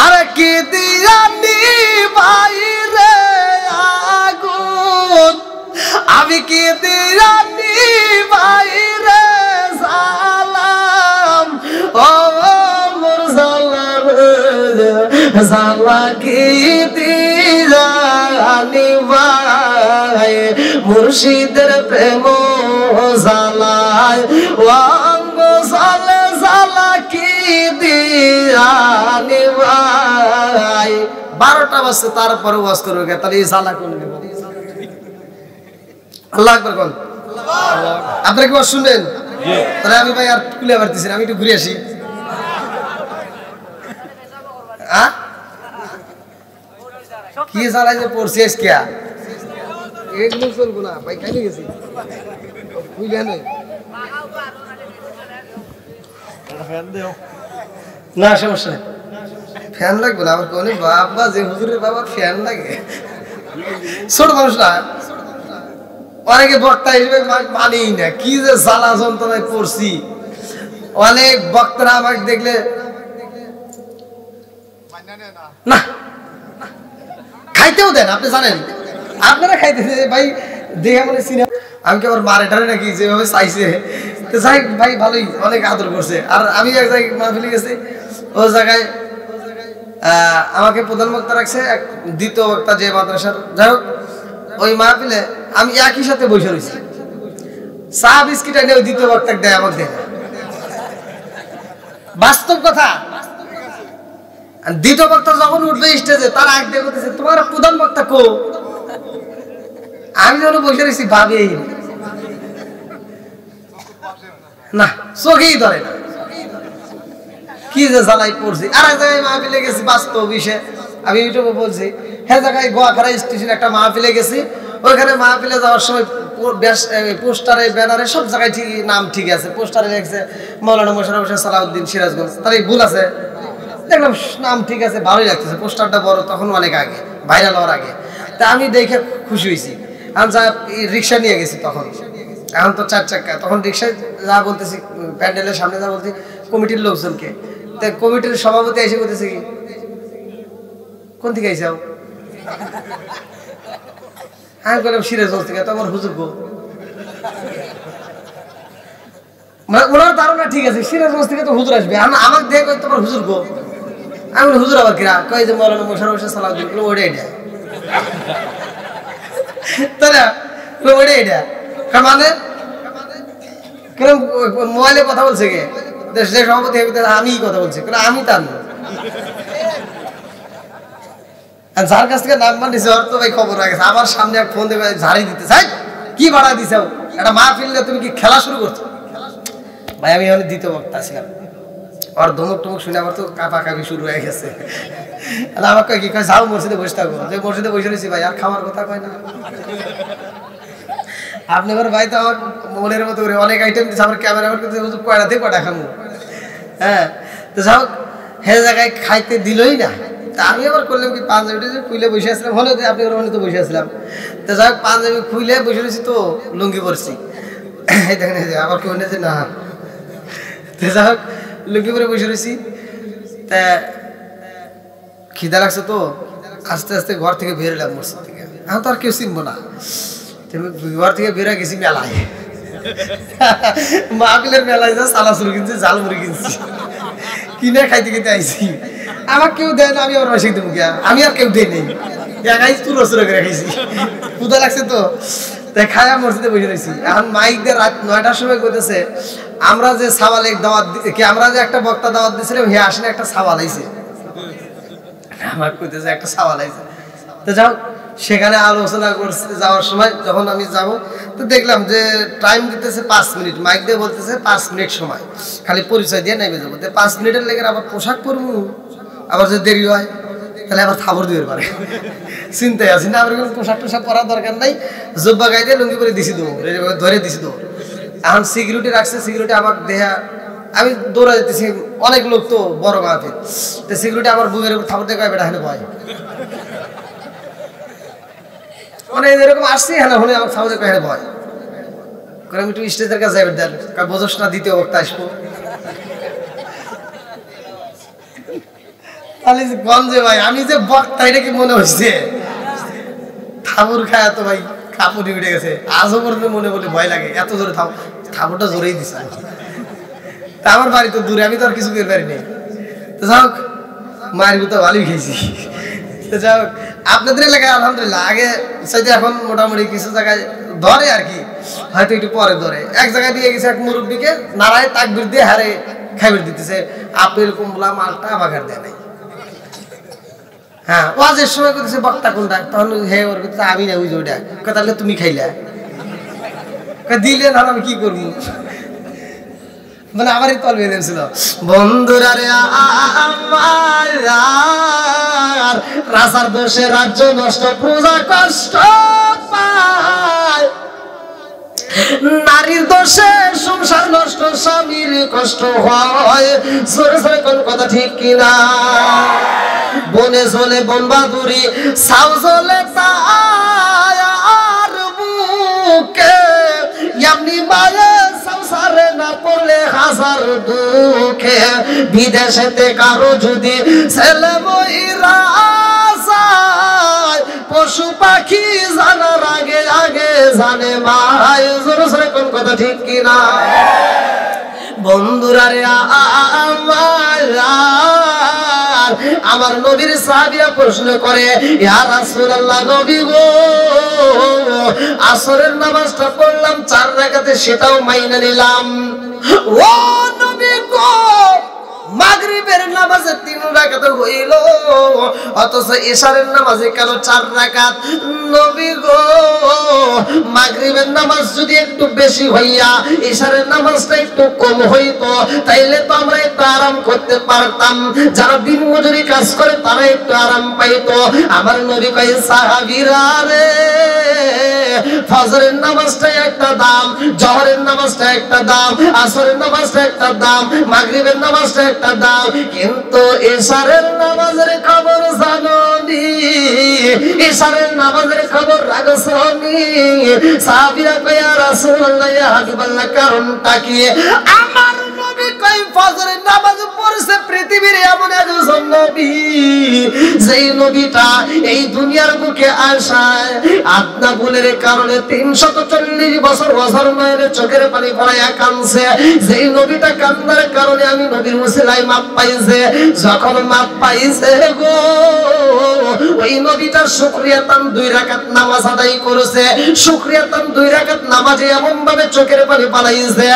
A: আর কি দিয়ানি বাইরে আগুন, আমি কি দিয়ানি বাইরে সালাম। ও মোর জালার জালা কি দিয়ানি ভাই, মুর্শিদের প্রেম জালায় অঙ্গ জালে জালা কি দিয়ানি ভাই। 12টা বাজছে তারপরে ওয়াজ করবে, তাহলে এই জালা কোন নেব? আল্লাহ আকবার কোন? আপনারা কি ওয়াজ শুনবেন? তাহলে আমি ভাই আর খুলে পারতেছি না, আমি একটু ঘুরে আসি। কি জ্বালাই যে পড়ছি আজকে, এগুলো চলবো না ভাই, খাইলে গেছি বুঝলেন।
B: ফ্যান দেও
A: না সমস্যা নেই ফ্যান লাগবে না আমার কোনে বাবা যে হুজুরের বাবার ফ্যান লাগে ছোট মানুষ না অনেকে বক্তা হিসেবে মানেই না কি যে জ্বালা যন্ত্রণায় পড়ছি অনেক বক্তারা আমাকে দেখলে না খাইতেও দেন আপনি জানেন আপনারা খাইতেছে ভাই দেখে মনে সিনেমা আমি কি আবার মারে টারে নাকি যেভাবে চাইছে তো যাই ভাই ভালোই অনেক আদর করছে আর আমি এক জায়গায় মাহফিলে গেছি ও জায়গায় আমাকে প্রধান বক্তা রাখছে এক দ্বিতীয় বক্তা যে মাদ্রাসার যাই হোক ওই মাহফিলে আমি একই সাথে বসে রয়েছি চা বিস্কিট এনে ওই দ্বিতীয় বক্তাকে দেয় আমাকে দেয় বাস্তব কথা দ্বিতীয় বক্তা যখন উঠবে স্টেজে তার আগ দিয়ে বলতেছে তোমার প্রধান বক্তা কো আমি যখন বসে রয়েছি ভাবেই না চোখেই ধরে না কি যে জ্বালাই পড়ছি আর এক জায়গায় মাহফিলে গেছি বাস্তব বিষয়ে আমি ইউটিউবে বলছি হ্যাঁ জায়গায় গোয়াখাড়া স্টেশন একটা মাহফিলে গেছি ওইখানে মাহফিলে যাওয়ার সময় পোস্টারে ব্যানারে সব জায়গায় ঠিক নাম ঠিক আছে পোস্টারে লিখছে মৌলানা মোশাররফ হোসেন সালাউদ্দিন সিরাজগঞ্জ তার ভুল আছে দেখলাম নাম ঠিক আছে ভালোই লাগতেছে পোস্টারটা বড় তখন অনেক আগে ভাইরাল হওয়ার আগে তা আমি দেখে খুশি হয়েছি আমি যা রিক্সা নিয়ে গেছি তখন এখন তো 4 চাকা তখন রিক্সায় যা বলতেছি প্যান্ডেলের সামনে যা বলছি কমিটির লোকজনকে তা কমিটির সভাপতি এসে বলতেছে কি কোন থেকে আইসাও আমি বললাম সিরাজগঞ্জ থেকে তো আমার হুজুর গো মানে ওনার ধারণা ঠিক আছে সিরাজগঞ্জ থেকে তো হুজুর আসবে আমাকে দেখে তোমার হুজুর গো আমি বলি হুজুর আবার কিরা কয় যে মৌলানা মোশাররফ হোসেন সালাউদ্দিন ওটাই এটা তাহলে ওটাই এটা মানে কেন মোবাইলে কথা বলছে কে যে সভাপতি আমি কথা বলছি আমি তার না যার কাছ থেকে নাম্বার নিছে ওর তো ভাই খবর হয়ে গেছে আমার সামনে এক ফোন দেবে ঝাড়ি দিতে চাই কি ভাড়া দিছো একটা মাহফিলে তুমি কি খেলা শুরু করছো ভাই আমি এখানে দ্বিতীয় বক্তা ছিলাম আর ধমক টমক শুনে আমার তো কাঁপাকাঁপি শুরু হয়ে গেছে আমাকে কি কয় যাও মসজিদে বসে থাকো যে মসজিদে বসে রয়েছি ভাই আর খাওয়ার কথা কয় না আপনি এবার ভাই তো আমার মনের মতো করে অনেক আইটেম দিচ্ছে আমার ক্যামেরা করতে কয়টা থেকে কয়টা খামো হ্যাঁ তো যাও হে জায়গায় খাইতে দিলই না তা আমি আবার করলাম কি পাঞ্জাবিটা যে খুলে বসে আসলাম হলো যে আপনি ওর তো বসে আসলাম তো যাই হোক পাঞ্জাবি খুলে বসে রয়েছি তো লুঙ্গি পরছি এই দেখেন আবার কেউ নেছে না তো যাই হোক লুঙ্গি পরে বসে রয়েছি তা খিদা লাগছে তো আস্তে আস্তে ঘর থেকে বেরোলাম মসজিদ থেকে এখন তো আর কেউ চিনবো না ঘর থেকে বেরো গেছি মেলায় মাহফিলের মেলায় যা চানাচুর কিনছি ঝালমুড়ি কিনছি কিনে খাইতে খেতে আইছি আমার কেউ দেয় না আমি আর রসিক দেবো গিয়া আমি আর কেউ দেয় নেই একাই চুরো চুরো করে খাইছি ক্ষুধা লাগছে তো তাই খায়া মসজিদে বসে রয়েছি এখন মাইক দিয়ে রাত 9টার সময় কইতেছে আমরা যে সাওয়ালে দাওয়াত কি আমরা যে একটা বক্তা দাওয়াত দিয়েছিলাম হে আসলে একটা সাওয়াল আইছে আমার কইতেছে একটা সাওয়াল আইছে তো যাও সেখানে আলোচনা করছে যাওয়ার সময় যখন আমি যাব তো দেখলাম যে টাইম দিতেছে 5 মিনিট মাইক দিয়ে বলতেছে 5 মিনিট সময় খালি পরিচয় দিয়ে নেমে যাবো 5 মিনিটের লেগে আবার পোশাক পরবো আবার যদি দেরি হয় তাহলে আবার থাবর দিতে পারে চিন্তায় আছি না আমার কোনো পোশাক টোশাক পরার দরকার নাই জব্বা গাই দিয়ে লুঙ্গি করে দিছি দেবো ধরে দিছি দেবো এখন সিকিউরিটি রাখছে সিকিউরিটি আমাকে দেহা আমি দৌড়া যেতেছি অনেক লোক তো বড় মাহফিল তো সিকিউরিটি আমার বুকের উপর থাবর দিয়ে কয় বেটা হেনে ভয় মানে এরকম আসছি হ্যাঁ হলে আমার সামনে কয়ে ভয় করে আমি একটু স্টেজের কাছে যাই দেন বোঝস না দ্বিতীয় বক্তা আসবো তাহলে গঞ্জে ভাই আমি যে বক্তা এটা কি মনে হচ্ছে থাবুর খায় তো ভাই কাপড়ি উঠে গেছে আজও পর্যন্ত মনে বলে ভয় লাগে এত জোরে থাবুরটা জোরেই দিছে তা আমার বাড়ি তো দূরে আমি তো আর কিছু করতে পারিনি তো যাক মায়ের গুতো ভালোই খেয়েছি তো যাক আপনাদের এলাকায় আলহামদুলিল্লাহ আগে চাইতে এখন মোটামুটি কিছু জায়গায় ধরে আর কি হয়তো একটু পরে ধরে এক জায়গায় দিয়ে গেছে এক মুরব্বীকে নারায় তাকবির দিয়ে হারে খাইবির দিতেছে আপেল কমলা মালটা বাগার দেয় নাই হ্যাঁ ওয়াজের সময় করতেছে বক্তা কোনটা তখন হে ওর করতেছে আমি না ওই যে ওইটা তাহলে তুমি খাইলা দিলে না আমি কি করবো মানে আমারই তল বেঁধে ছিল বন্ধুরা রে আমার রাজার দোষে রাজ্য নষ্ট প্রজা কষ্ট পায় নারীর দোষে সংসার নষ্ট, স্বামীর কষ্ট হয়। জোরে জোরে কোন কথা ঠিক কিনা? বনে জ্বলে বনবাদুরি, সাউ জ্বলে তার বুকে, এমনি মায়ে সংসারে না পড়লে হাজার দুঃখে। বিদেশেতে কারো যদি ছেলে মইরা যায়, পশু পাখি জানার আগে আগে জানে মায়। জোরে জোরে কোন কথা ঠিক কিনা? বন্ধুরা রে আমার নবীর সাহাবীরা প্রশ্ন করে, ইয়া রাসূলুল্লাহ, নবী গো, আসরের নামাজটা পড়লাম 4 রাকাতে, সেটাও মাইনা নিলাম। ও নবী গো, মাগরিবের নামাজে 3 রাকাত হইল, অথচ ইশারের নামাজে কেন 4 রাকাত? নবী গো, মাগরিবের নামাজ যদি একটু বেশি হইয়া ইশারের নামাজটা একটু কম হইতো, তাইলে তো আমরা একটু আরাম করতে পারতাম। যারা দিন মজুরি কাজ করে তারা একটু আরাম পাইতো। আমার নবী কয়, সাহাবীরা রে, ফজরের নামাজটা একটা দাম, জোহরের নামাজটা একটা দাম, আসরের নামাজটা একটা দাম, মাগরিবের নামাজটা একটা দাম, কিন্তু ইশারের নামাজের খবর জানোনি? ইশারের নামাজের খবর রাখছনি? সাহাবীরা কয়, ইয়া রাসূলুল্লাহ, ইয়া হাবিবাল্লাহ, কারণটা কি? আমার নবী কয়, ফজরের নামাজ পড়ছে পৃথিবীর এমন একজন নবী, যেই নবীটা এই দুনিয়ার বুকে আসায় আদনা ভুলের কারণে 340 বছর বছর নয়নে চোখের পানি পড়াইয়া কাঁদছে। যেই নবীটা কান্নার কারণে আমি নবীর মুসিলায় মাপ পাইছে। যখন মাপ পাইছে গো, ওই নবীটার শুকরিয়া তান 2 রাকাত নামাজ আদায় করেছে। শুকরিয়া তান 2 রাকাত নামাজে এমন ভাবে চোখের পানি পালাইছে,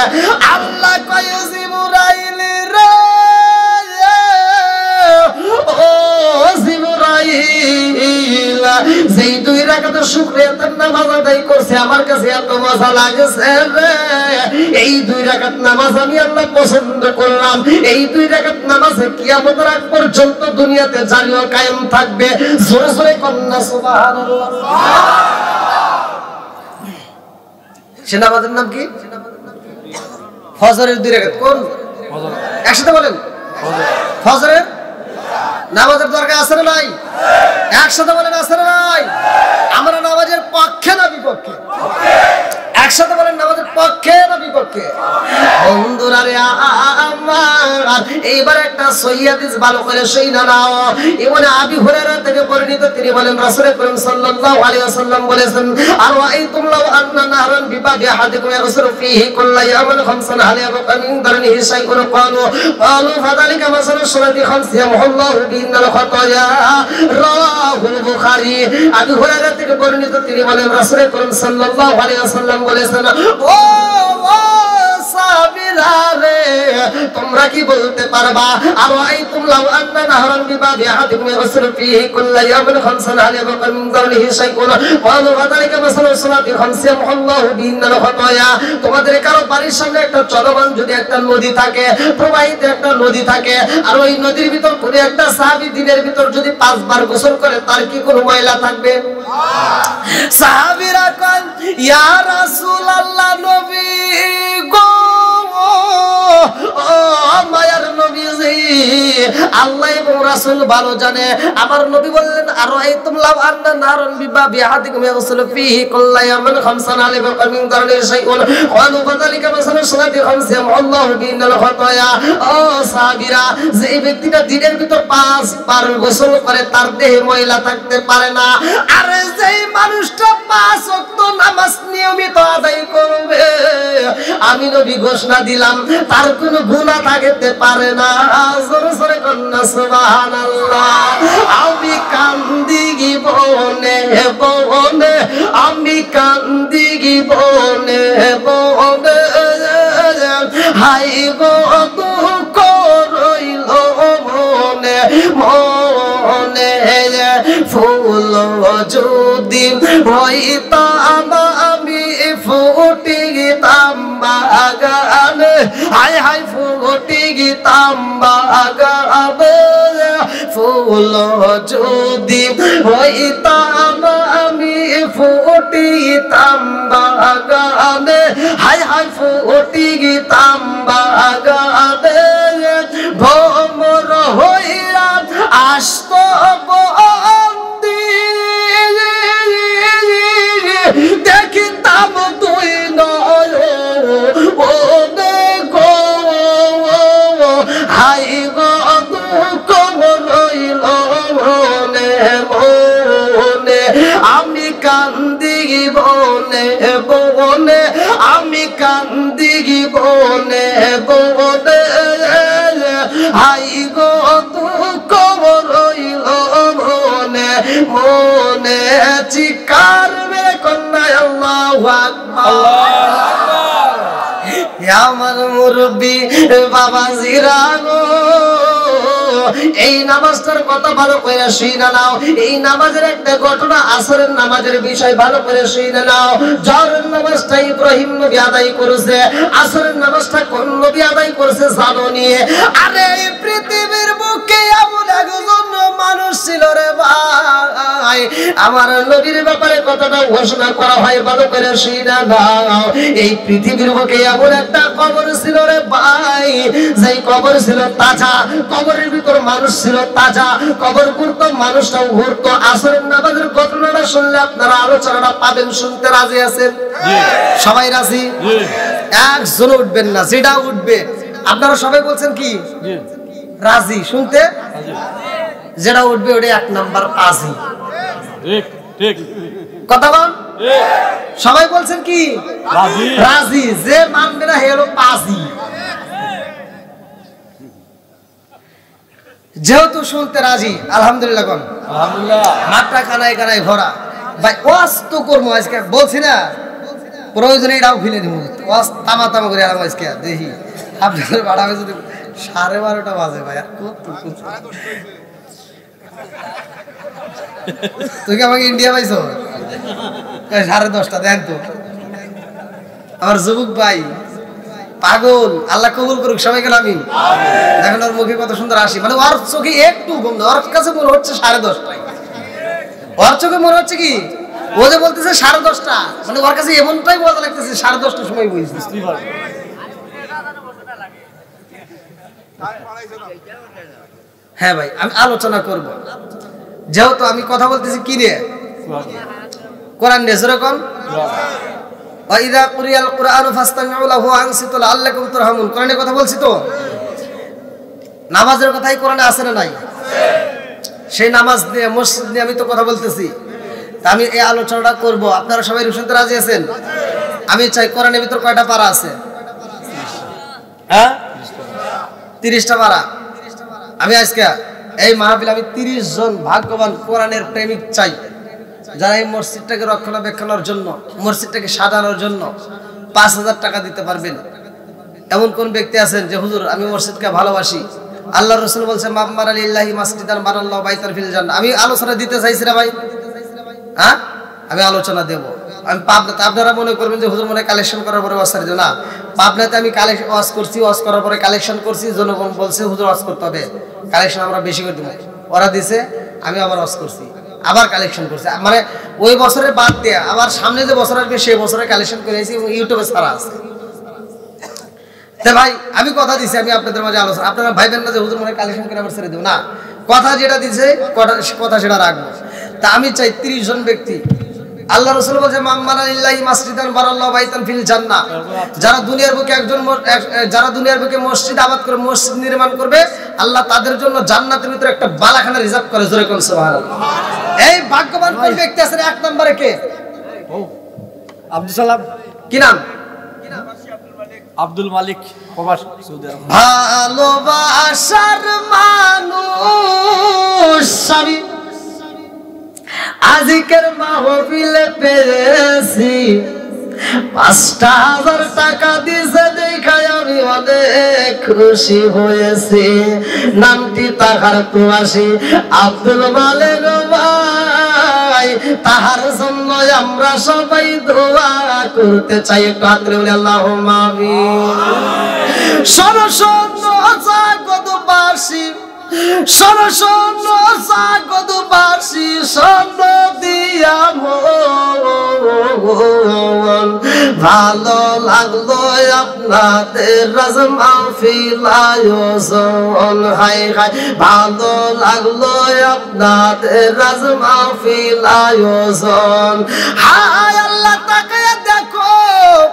A: আল্লাহ কয়, জিবরাইল রে, ও জিবরাইল, যেই 2 রাকাতের শুকরিয়া তার নামাজ আদায় করছে, আমার কাছে এত মজা লাগছে রে। এই 2 রাকাত নামাজ আমি আল্লাহ পছন্দ করলাম। এই 2 রাকাত নামাজে কিয়ামতের আগ পর্যন্ত দুনিয়াতে জারিও কায়েম থাকবে। জোরে জোরে কন্যা সুবহানাল্লাহ। সে নামাজের নাম কি? ফজরের 2 রাকাত। কোন? একসাথে বলেন। ফজরের নামাজের দরকার আছে না নাই? একসাথে বলেন, আছে না নাই? আমরা নামাজের পক্ষে না বিপক্ষে? একসাথে বলেন, নামাজের পক্ষে না বিপক্ষে? বন্ধুরা রে আমার, এইবার একটা সহিহ হাদিস ভালো করে শুনে নাও। ইবনে আবি হুরায়রা থেকে বর্ণিত, তিনি বলেন, রাসূল করিম সাল্লাল্লাহু আলাইহি ওয়াসাল্লাম বলেছেন, আর রাআইতুম লাউ আন্না নাহরান বিবাদি আহাদিকুম ইয়াগসিলু ফীহি কুল্লা ইয়াওমিন খামসান হাল ইয়াবকা মিন দারনিহি শাইউন ক্বালু ফাযালিকা মাসালু সুরাতি খামস ইয়ামহুল্লাহু বিহিন্নাল খাতায়া। রাওয়াহুল বুখারী। আবু হুরায়রা থেকে বর্ণিত, তিনি বলেন, রাসূল করিম সাল্লাল্লাহু আলাইহি ওয়াসাল্লাম বলেছেন, ও সাহাবীরা রে, তোমরা কি বলতে পারবা, আর রাআইতুম লাউ আন্না নাহরান বিবাদি আহাদিকুম ইয়াগসিলু ফীহি কুল্লা ইয়াওমিন খামসান হাল ইয়াবকা মিন দারনিহি শাইউন ক্বালু ফাযালিকা মাসালু সুরাতি খামস ইয়ামহুল্লাহু বিহিন্নাল খাতায়া। তোমাদের কারো বাড়ির সামনে একটা চলমান যদি একটা নদী থাকে, প্রবাহিত একটা নদী থাকে, আর ওই নদীর ভিতর কোন একটা সাহাবী দিনের ভিতর যদি 5 বার গোসল করে, তার কি কোনো ময়লা থাকবে? সাহাবীরা কয়, ইয়া রাসূলুল্লাহ, নবী গো, ও মায়ার নবীজি, আল্লাহ এবং রাসূল ভালো জানে। আমার নবী বললেন, আর রাআইতুম লাউ আন্না নারন বিবাবি আহাদিকুম ইয়াগসিলু ফীহি কুল্লা ইয়াওমিন খামসান হাল ইয়াবকা মিন দারনিহি শাইউন ক্বালু ফাযালিকা মাসালু সুরাতি খামস ইয়ামহুল্লাহু বিহিন্নাল খাতায়া। ও সাহাবীরা, যে ব্যক্তিটা দিনের ভিতর 5 বার গোসল করে, তার দেহে ময়লা থাকতে পারে না। আর যেই মানুষটা 5 ওয়াক্ত নামাজ নিয়মিত আদায় করবে, আমি নবী ঘোষণা দিলাম, তার কোনো গুনাহ থাকতে পারে না। জোরে জোরে কন্যা সুবহানাল্লাহ। আমি কান্দি বনে বনে, আমি কান্দি বনে বনে, হাই গো দুঃখ রইল মনে মনে। ফুল যদি হইতাম আমি ফুটিতাম বাগানে, হাই হাই ফুটিতাম বাগানে। ফুল যদি হইতাম আমি ফুটিতাম বাগানে, ঘটিতাম বাগানে ভ্রমর হইয়া আসত বন্দি দেখিতাম তুই নয়নে গো হাই গো দুঃখ রইল মনে মনে আমি কান্দি বনে বনে আমি কান্দি বনে বনে হাই গো দুঃখ রইল মনে মনে চিকার মেরে কন্যা আল্লাহু আকবার আমার মুরব্বি বাবা জিরাগো এই নামাজটার কথা ভালো করে শুনে নাও এই নামাজের একটা ঘটনা আসরের নামাজের বিষয় ভালো করে শুনে নাও জোহরের নামাজটা ইব্রাহিম নবী আদায় করেছে আসরের নামাজটা কোন নবী আদায় করেছে জানো নিয়ে আরে এই পৃথিবীর বুকে এমন একজন মানুষ ছিল রে ভাই আমার নবীর ব্যাপারে কথাটা ঘোষণা করা হয় ভালো করে শুনে নাও এই পৃথিবীর বুকে এমন একটা কবর ছিল রে ভাই যেই কবর ছিল তাজা কবরের ভিতর মানুষ ছিল তাজা কবর ঘুরতো মানুষটাও ঘুরতো আসরের নামাজের ঘটনাটা শুনলে আপনারা আলোচনাটা পাবেন শুনতে রাজি আছেন সবাই রাজি একজন উঠবেন না যেটা উঠবে আপনারা সবাই বলছেন কি রাজি শুনতে যেটা উঠবে ওটা এক নাম্বার পাজি
B: ঠিক ঠিক
A: কথা বল সবাই বলছেন কি রাজি রাজি যে মানবে না হে হলো পাজি যেহেতু শুনতে রাজি আলহামদুলিল্লাহ কোন
B: আলহামদুলিল্লাহ
A: মাত্রা কানায় কানায় ভরা ভাই ওয়াজ তো করবো আজকে বলছি না প্রয়োজনে এটাও ফেলে দিব ওয়াজ তামা তামা করে আরাম আজকে দেখি আপনাদের বাড়াবে যদি 12:30 বাজে ভাই আর তুই কি আমাকে ইন্ডিয়া পাইছো 10:30 দেন তো আমার যুবক ভাই পাগল আল্লাহ কবুল করুক সবাইকে আমিন দেখেন ওর মুখে কত সুন্দর হাসি মানে ওর চোখে একটু বন্ধ ওর কাছে মনে হচ্ছে 10:30 ওর চোখে মনে হচ্ছে কি ও যে বলতেছে 10:30 মানে ওর কাছে এমনটাই বলতে লাগতেছে 10:30 সময় বলছিস হ্যাঁ ভাই আমি আলোচনা করব যেহেতু আমি কথা বলতেছি কি রে কোরআন নিয়ে যেরকম ওয়াইদা কুরিয়াল কুরআনু ফাসতামিউ লাহু ওয়ানসিতু লাআল্লাকুম তুরহামুন কোরআনে কথা বলছি তো নামাজের কথাই কোরআনে আছে না নাই সেই নামাজ নিয়ে মসজিদ নিয়ে আমি তো কথা বলতেছি তা আমি এই আলোচনাটা করব আপনারা সবাই শুনতে রাজি আছেন আমি চাই কোরআনের ভিতর কয়টা পারা আছে হ্যাঁ 30টা পারা আমি আজকে এই মাহফিল আমি 30 জন ভাগ্যবান কোরআনের প্রেমিক চাই যারা এই মসজিদটাকে রক্ষণাবেক্ষণের জন্য মসজিদটাকে সাজানোর জন্য 5000 টাকা দিতে পারবেন এমন কোন ব্যক্তি আছেন যে হুজুর আমি মসজিদকে ভালোবাসি আল্লাহর রাসূল বলেন মাম্মারা লিল্লাহি মাসজিদান বানাল্লাহু বাইতান ফিল জান্নাহ আমি আলোচনা দিতে চাইছি রে ভাই হ্যাঁ আমি আলোচনা দেব আমি পাবনাতে আপনারা মনে করবেন যে হুজুর মনে কালেকশন করার পরে ওয়াজ ছাড়িয়ে না পাবনাতে আমি ওয়াজ করছি ওয়াজ করার পরে কালেকশন করছি জনগণ বলছে হুজুর ওয়াজ করতে হবে কালেকশন আমরা বেশি করে দেব ওরা দিছে আমি আবার ওয়াজ করছি আবার কালেকশন করছি মানে ওই বছরের বাদ দিয়ে আবার সামনে যে বছর আসবে সেই বছরে কালেকশন করে এসেছি এবং ইউটিউবে ছাড়া আছে তে ভাই আমি কথা দিছি আমি আপনাদের মাঝে আলোচনা আপনারা ভাইবেন না যে হুজুর মনে কালেকশন করে আবার ছেড়ে দেব না কথা যেটা দিছে কথা সেটা রাখবো তা আমি চাই 30 জন ব্যক্তি আল্লাহ রাসূল বলেন মাম্মানা লিল্লাহি মাসজিদান বারাল্লাহু বাইতান ফিল জান্নাহ যারা দুনিয়ার বুকে মসজিদ আবাদ করে মসজিদ নির্মাণ করবে আল্লাহ তাদের জন্য জান্নাতের ভিতরে একটা বালাখানা রিজার্ভ করে জোরে কোন সুবহানাল্লাহ এই ভাগ্যবান কোন ব্যক্তি আছেন এক নম্বরে কে
B: আব্দুল সালাম
A: কি নাম
B: আব্দুল মালিক প্রবাস সৌদি আরব
A: ভালোবাসার মানুষ আমি আজকের মাহফিলে পেয়েছি 5000 টাকা দিয়েছে দেখাই আমি অনেক খুশি হয়েছি নামটি তাহার প্রবাসী আব্দুল মালিক ভাই তাহার জন্য আমরা সবাই দোয়া করতে চাই একটু হাত তুলে বলি আল্লাহুম্মা আমিন সরসন্ন জাগতবাসী সরসন্ন জাগতবাসী সন্ন দিয়া মন ভালো লাগলো আপনাদের রাজ মাহফিল আয়োজন হায় হায় ভালো লাগলো আপনাদের রাজ মাহফিল আয়োজন হায় আল্লাহ তাকায়া দেখো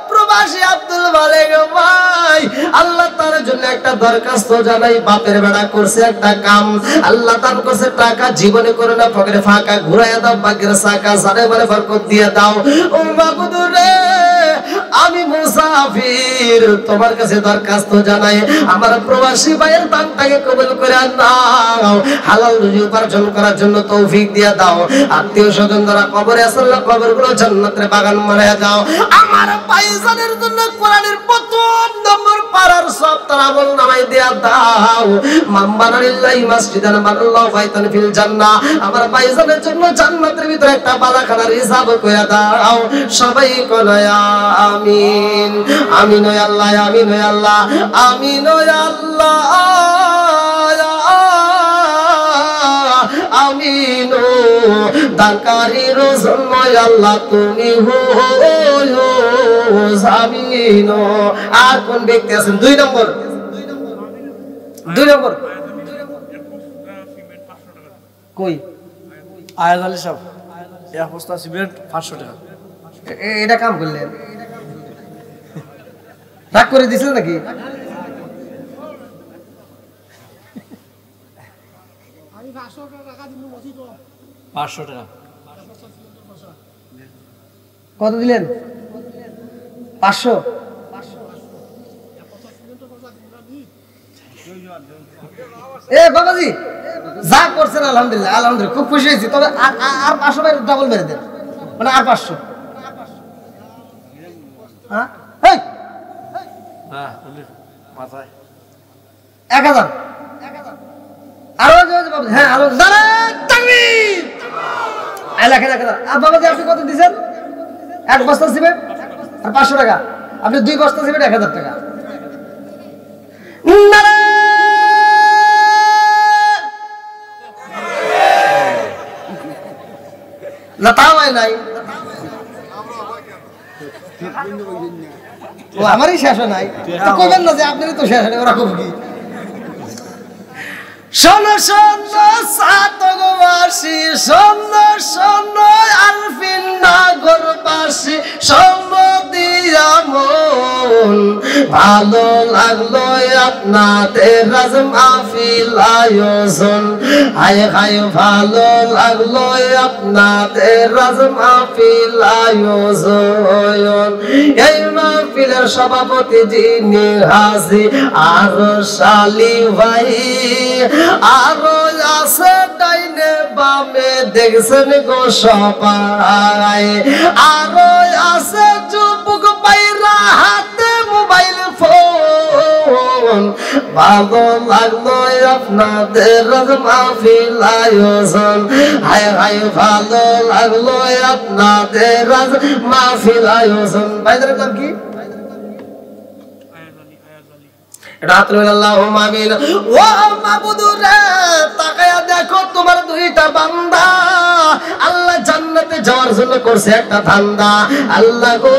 A: প্রবাসী আব্দুল মালিক ভাই আল্লাহ তার জন্য একটা দরখাস্ত জানাই বাপের বেড়া করছে একটা কাম আল্লাহ তার কাছে টাকা জীবনে করে না পকেটে ফাঁকা ঘুরাইয়া দাও বাগের সাকা সারে বারে বরকত দিয়ে দাও ও মাবুদ রে আমি মুসাফির তোমার কাছে দরখাস্ত জানাই আমার প্রবাসী ভাইয়ের দানটাকে কবুল করে নাও হালাল রুজি উপার্জন করার জন্য তৌফিক দিয়ে দাও আত্মীয় স্বজন যারা কবরে আছে আল্লাহ কবরগুলো জান্নাতের বাগান বানায়া দাও আমার ভাইজানের জন্য কোরআনের প্রথম নম্বর পারার সব তার আমল নামাই দিয়া দাও মাম্বানালিল্লাহি মাসজিদান বানাল্লাহু বাইতান ফিল জান্নাহ আমার ভাইজানের জন্য জান্নাতের ভিতরে একটা বালাখানার হিসাব করে দাও সবাই কলয়া আমিন আমিন ও আল্লাহ আমিন ও আল্লাহ আমিন ও আল্লাহ আমিন ও দানকারীর জন্য আল্লাহ তুমি হো আমিন আর কোন ব্যক্তি আছেন 2 নম্বর কই
B: আয়াজ আলী সাহেব এক বস্তা সিমেন্ট 500 টাকা
A: এটা কাম করলেন রাগ করে দিছিল নাকি
C: আমি 500 টাকা দিন মসজিদ
B: 500 টাকা
A: কত দিলেন 500 এ বাবাজি যা করছেন আলহামদুলিল্লাহ আলহামদুলিল্লাহ খুব খুশি হয়েছি তবে আর 500 টাকা ডাবল মেরে দেন মানে আর 500 হ্যাঁ এই
B: হ্যাঁ মাথায়
A: 1000 আরো বাবাজি হ্যাঁ আরো দাঁড়া তাকবীর এলাকা আর বাবাজি আপনি কত দিবেন এক বস্তা সিমেন্ট আর 500 টাকা আপনি 2 বস্তা সিমেন্ট 1000 টাকা না তাও নাই ও আমারই শেষ নাই তো কইবেন না যে আপনারই তো শেষ নাই ওরা কব কি শোনো শোনো সাতগবাসী শোনো শোনো আরফিন নাগরবাসী সম্মদিয়া মন ভালো লাগলো আপনাদের রাজ মাহফিল আয়োজন হায় হায় ভালো লাগলো আপনাদের রাজ মাহফিল আয়োজন এই মাহফিলের সভাপতি যিনি হাজির আর শালি ভাই আরো আছে ডাইনে বামে দেখছেন গো সবাই আরো আছে যুবক বাইরা হাতে মোবাইল ফোন ভালো লাগলো আপনাদের মাহফিল আয়োজন হায় হায় ভালো লাগলো আপনাদের মাহফিল আয়োজন ভাইদের নাম কি দেখো তোমার 2টা বান্দা আল্লাহ জান্নাতে যাওয়ার জন্য করছে একটা ধান্দা আল্লাহ গো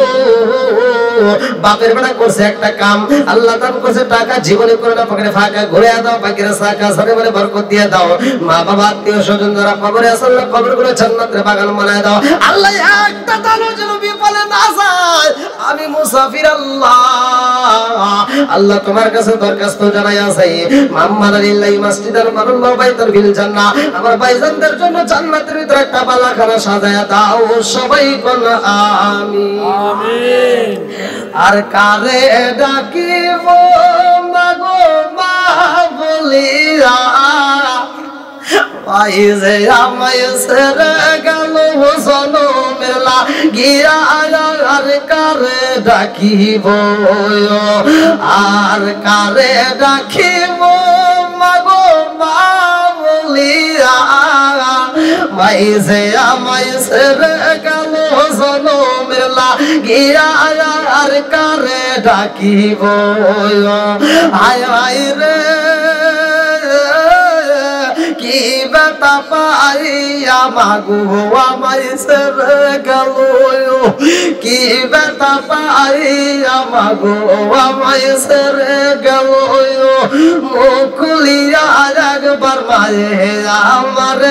A: বাপের বেড়া করছে একটা কাম আল্লাহ দান করছে টাকা জীবনে করে না পকেটে ফাঁকা ঘুরে দাও বাকিরা সাকা সারে বলে বরকত দিয়ে দাও মা বাবা আত্মীয় স্বজন যারা কবরে আছে আল্লাহ কবরগুলো জান্নাতের বাগান বানায় দাও আল্লাহ একটা দানও যেন বিফলে না যায় আমি মুসাফির আল্লাহ আল্লাহ তোমার কাছে দরখাস্ত জানাই আছে মাম্মানালিল্লাহি মাসজিদান বানাল্লাহু বাইতান ফিল জান্নাহ আমার ভাইজানদের জন্য জান্নাতের ভিতরে একটা বালাখানা সাজায়া দাও সবাই কোন আমিন
B: আমিন
A: আর কারে ডাকিব মাগো মা বলিয়া ভাই যে আমায় সেরে গেল জনমের লাগিয়া আর কারে ডাকিব আর কারে ডাকিব মাগো মা বলিয়া ভাই যে আমায় সেরে গেল জনমের লাগিয়া আর কারে ডাকিব হায় হায় রে কি ব্যথা পাইয়া মাগো আমায় ছেড়ে গেল কি ব্যথা পাইয়া মাগো আমায় ছেড়ে গেল মুখ খুলিয়া একবার মায়ে আমার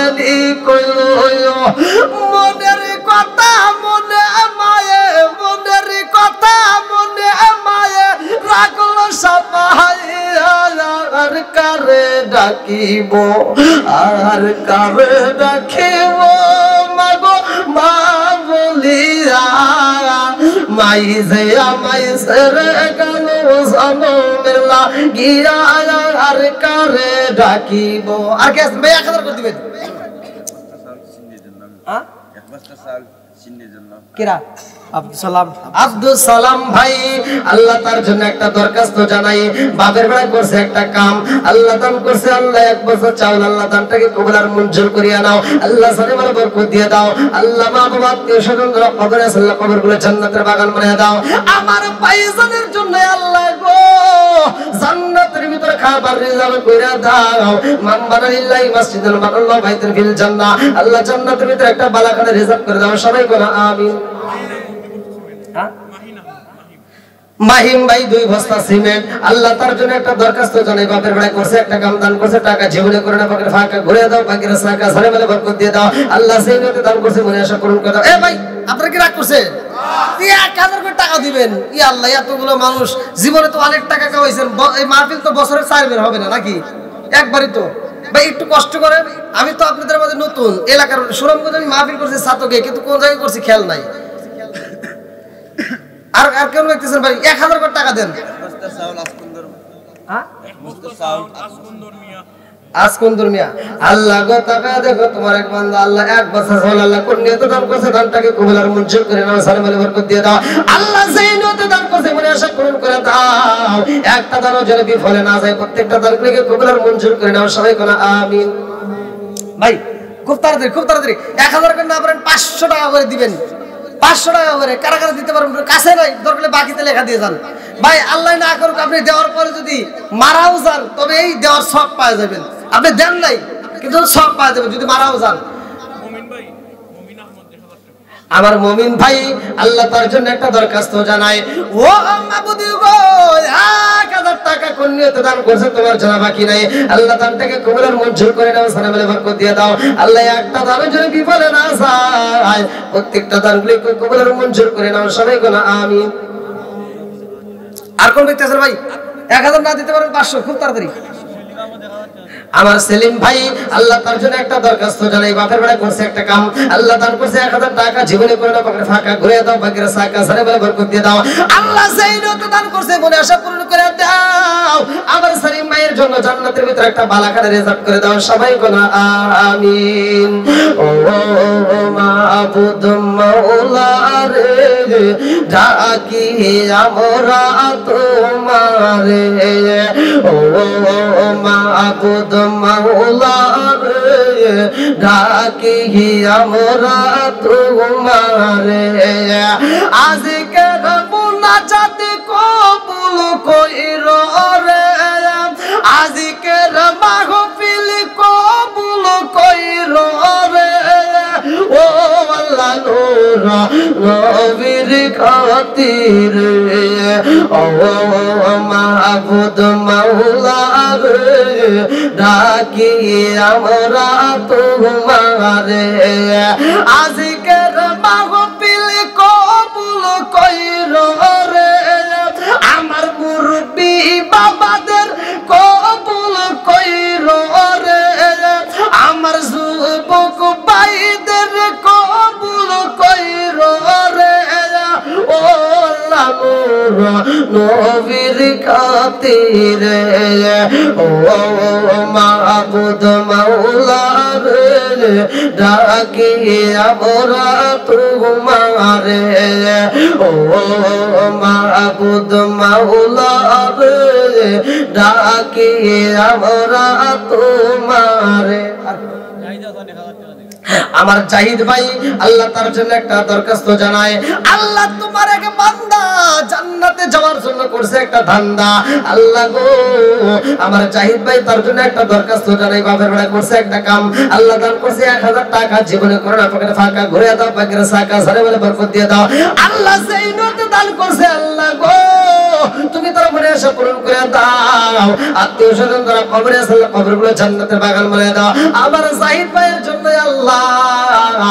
A: কইল মনের কথা মনে মায়ে মনের কথা মনে মায়ে রাখল সাপাইয়া আর কারে ডাকিব আর কারে ডাকিব মাগো মা বলিয়া মাই যে আমায় ছেড়ে গেল জনমের লাগিয়া আর কারে ডাকিব আর কে আসবে 1000 করে দিবেন কিরা আব্দুল সালাম ভাই আল্লাহ তার জন্য একটা দরখাস্ত জানাই বাপের বেলা করছে একটা কাম আল্লাহ দান করছে আল্লাহ 1 বছর চাউল আল্লাহ দানটাকে কবুল আর মঞ্জুর করিয়া নাও আল্লাহ সালেমার বরকত দিয়ে দাও আল্লাহ মা বাবা আত্মীয় স্বজন কবরে আল্লাহ কবরগুলো জান্নাতের বাগান বানিয়ে দাও আমার ভাইজানের জন্য আল্লাহ গো জান্নাতের ভিতরে খাবার রিজার্ভ কইরা দাও মান বানালিল্লাহি মসজিদুল বানাল্লাহু বাইতুল ফিল জান্নাহ আল্লাহ জান্নাতের ভিতরে একটা বালাখানা রিজার্ভ করে দাও সবাই বলো আমিন মাহিম ভাই 2 বস্তা সিমেন্ট আল্লাহ তার জন্য একটা দরখাস্ত জানাই বাপের বেলায় করছে একটা কাম দান করছে টাকা জীবনে করে না পকেটে ফাঁকা ঘুরে দাও বাকির সাকা সারে বেলা বরকত দিয়ে দাও আল্লাহ সেই নিয়তে দান করছে মনে আশা পূরণ করে দাও এ ভাই আপনারা কি রাগ করছে 1000 করে টাকা দিবেন ই আল্লাহ এতগুলো মানুষ জীবনে তো অনেক টাকা কামাইছেন এই মাহফিল তো বছরে 4 বের হবে না নাকি একবারই তো ভাই একটু কষ্ট করেন আমি তো আপনাদের মধ্যে নতুন এলাকার সুরামগঞ্জে আমি মাহফিল করছি সাতকে কিন্তু কোন জায়গায় করছি খেয়াল নাই আর আর কেন দেখতেছেন ভাই 1000 করে টাকা দেন বস্তা চাউল আসকুন্দর মিয়া আল্লাহ গো টাকা দেখো তোমার এক বান্দা আল্লাহ 1 বছর হল আল্লাহ কোন নিয়তে দান করছে দানটাকে কবুল আর মঞ্জুর করে নাও সালামের বরকত দিয়ে দাও আল্লাহ সেই নিয়তে দান করছে মনে আশা পূরণ করে দাও একটা দানও যেন বিফলে না যায় প্রত্যেকটা দানকে কবুল আর মঞ্জুর করে নাও সবাই কোন আমিন ভাই খুব তাড়াতাড়ি 1000 করে না পারেন 500 টাকা করে দিবেন 500 টাকা করে কারা কারা দিতে পারবেন কাছে নাই দরকারে বাকিতে লেখা দিয়ে যান ভাই আল্লাহ না করুক আপনি দেওয়ার পরে যদি মারাও যান তবে এই দেওয়ার সব পাওয়া যাবেন আপনি দেন নাই কিন্তু সব পাওয়া যাবে যদি মারাও যান আমার মুমিন ভাই আল্লাহ তার জন্য একটা দরখাস্ত জানায় ও মাবুদি গো 1000 টাকা কোন নিয়তে দান করছে তোমার জানা বাকি নাই আল্লাহ দানটাকে কবুল আর মঞ্জুর করে নাও সালামের বরকত দিয়ে দাও আল্লাহ একটা দানও যেন বিফলে না যায় প্রত্যেকটা দানগুলোকে কবুল আর মঞ্জুর করে নাও সবাই কোন আমিন আর কোন ব্যক্তি আছে ভাই 1000 না দিতে পারেন 500 খুব তাড়াতাড়ি আমার সেলিম ভাই আল্লাহ তার জন্য একটা দরখাস্ত জানাই বাপের বেলা করছে একটা কাম আল্লাহ দান করছে 1000 টাকা জীবনে করে না পকেটে ফাঁকা ঘুরে দাও বাকিরা সাকা সারে বেলা বরকত দিয়ে দাও আল্লাহ সেই নিয়তে দান করছে মনে আশা পূরণ করে দাও আমার সেলিম ভাইয়ের জন্য জান্নাতের ভিতরে একটা বালাখানা রিজার্ভ করে দাও সবাই কোন আমিন ও মাবুদ মাওলা রে ডাকি আমরা তোমারে ও মাবুদ মাওলা রে ডাকি আমরা তোমারে আজকে মুনাজাত কবুল কইরো রে আজকে মাহফিল কবুল কইরো রে ও আল্লাহ নূর নবীর খাতিরে ও মাবুদ মাওলা রে ডাকি আমরা তোমারে আজকের মাহফিল কবুল কইরো রে আমার মুরব্বি বাবাদের কবুল কইরো রে আমার যুবক ভাইদের কবুল কইরো রে ও আল্লাহ নবীর খাতিরে ও মাবুদ মাওলা রে ডাকি আমরা তোমারে ও মাবুদ মাওলা রে ডাকি আমরা তোমারে আমার জাহিদ ভাই আল্লাহ তার জন্য একটা দরখাস্ত জানায়, আল্লাহ তোমার এক বান্দা জান্নাতে যাওয়ার জন্য করছে একটা ধান্দা, আল্লাহ গো আমার জাহিদ ভাই তার জন্য একটা দরখাস্ত জানাই, বাপের বেড়া করছে একটা কাম, আল্লাহ দান করছে 1000 টাকা, জীবনে করোনা পকেটে ফাঁকা ঘুরে দাও, পাকের সাকা সারে বলে বরকত দিয়ে দাও, আল্লাহ সেই নতে দান করছে, আল্লাহ গো তুমি তার মনে আশা পূরণ করে দাও, আত্মীয় স্বজন যারা কবরে আছে কবরগুলো জান্নাতের বাগান বানিয়ে দাও, আমার জাহিদ ভাইয়ের জন্য আল্লাহ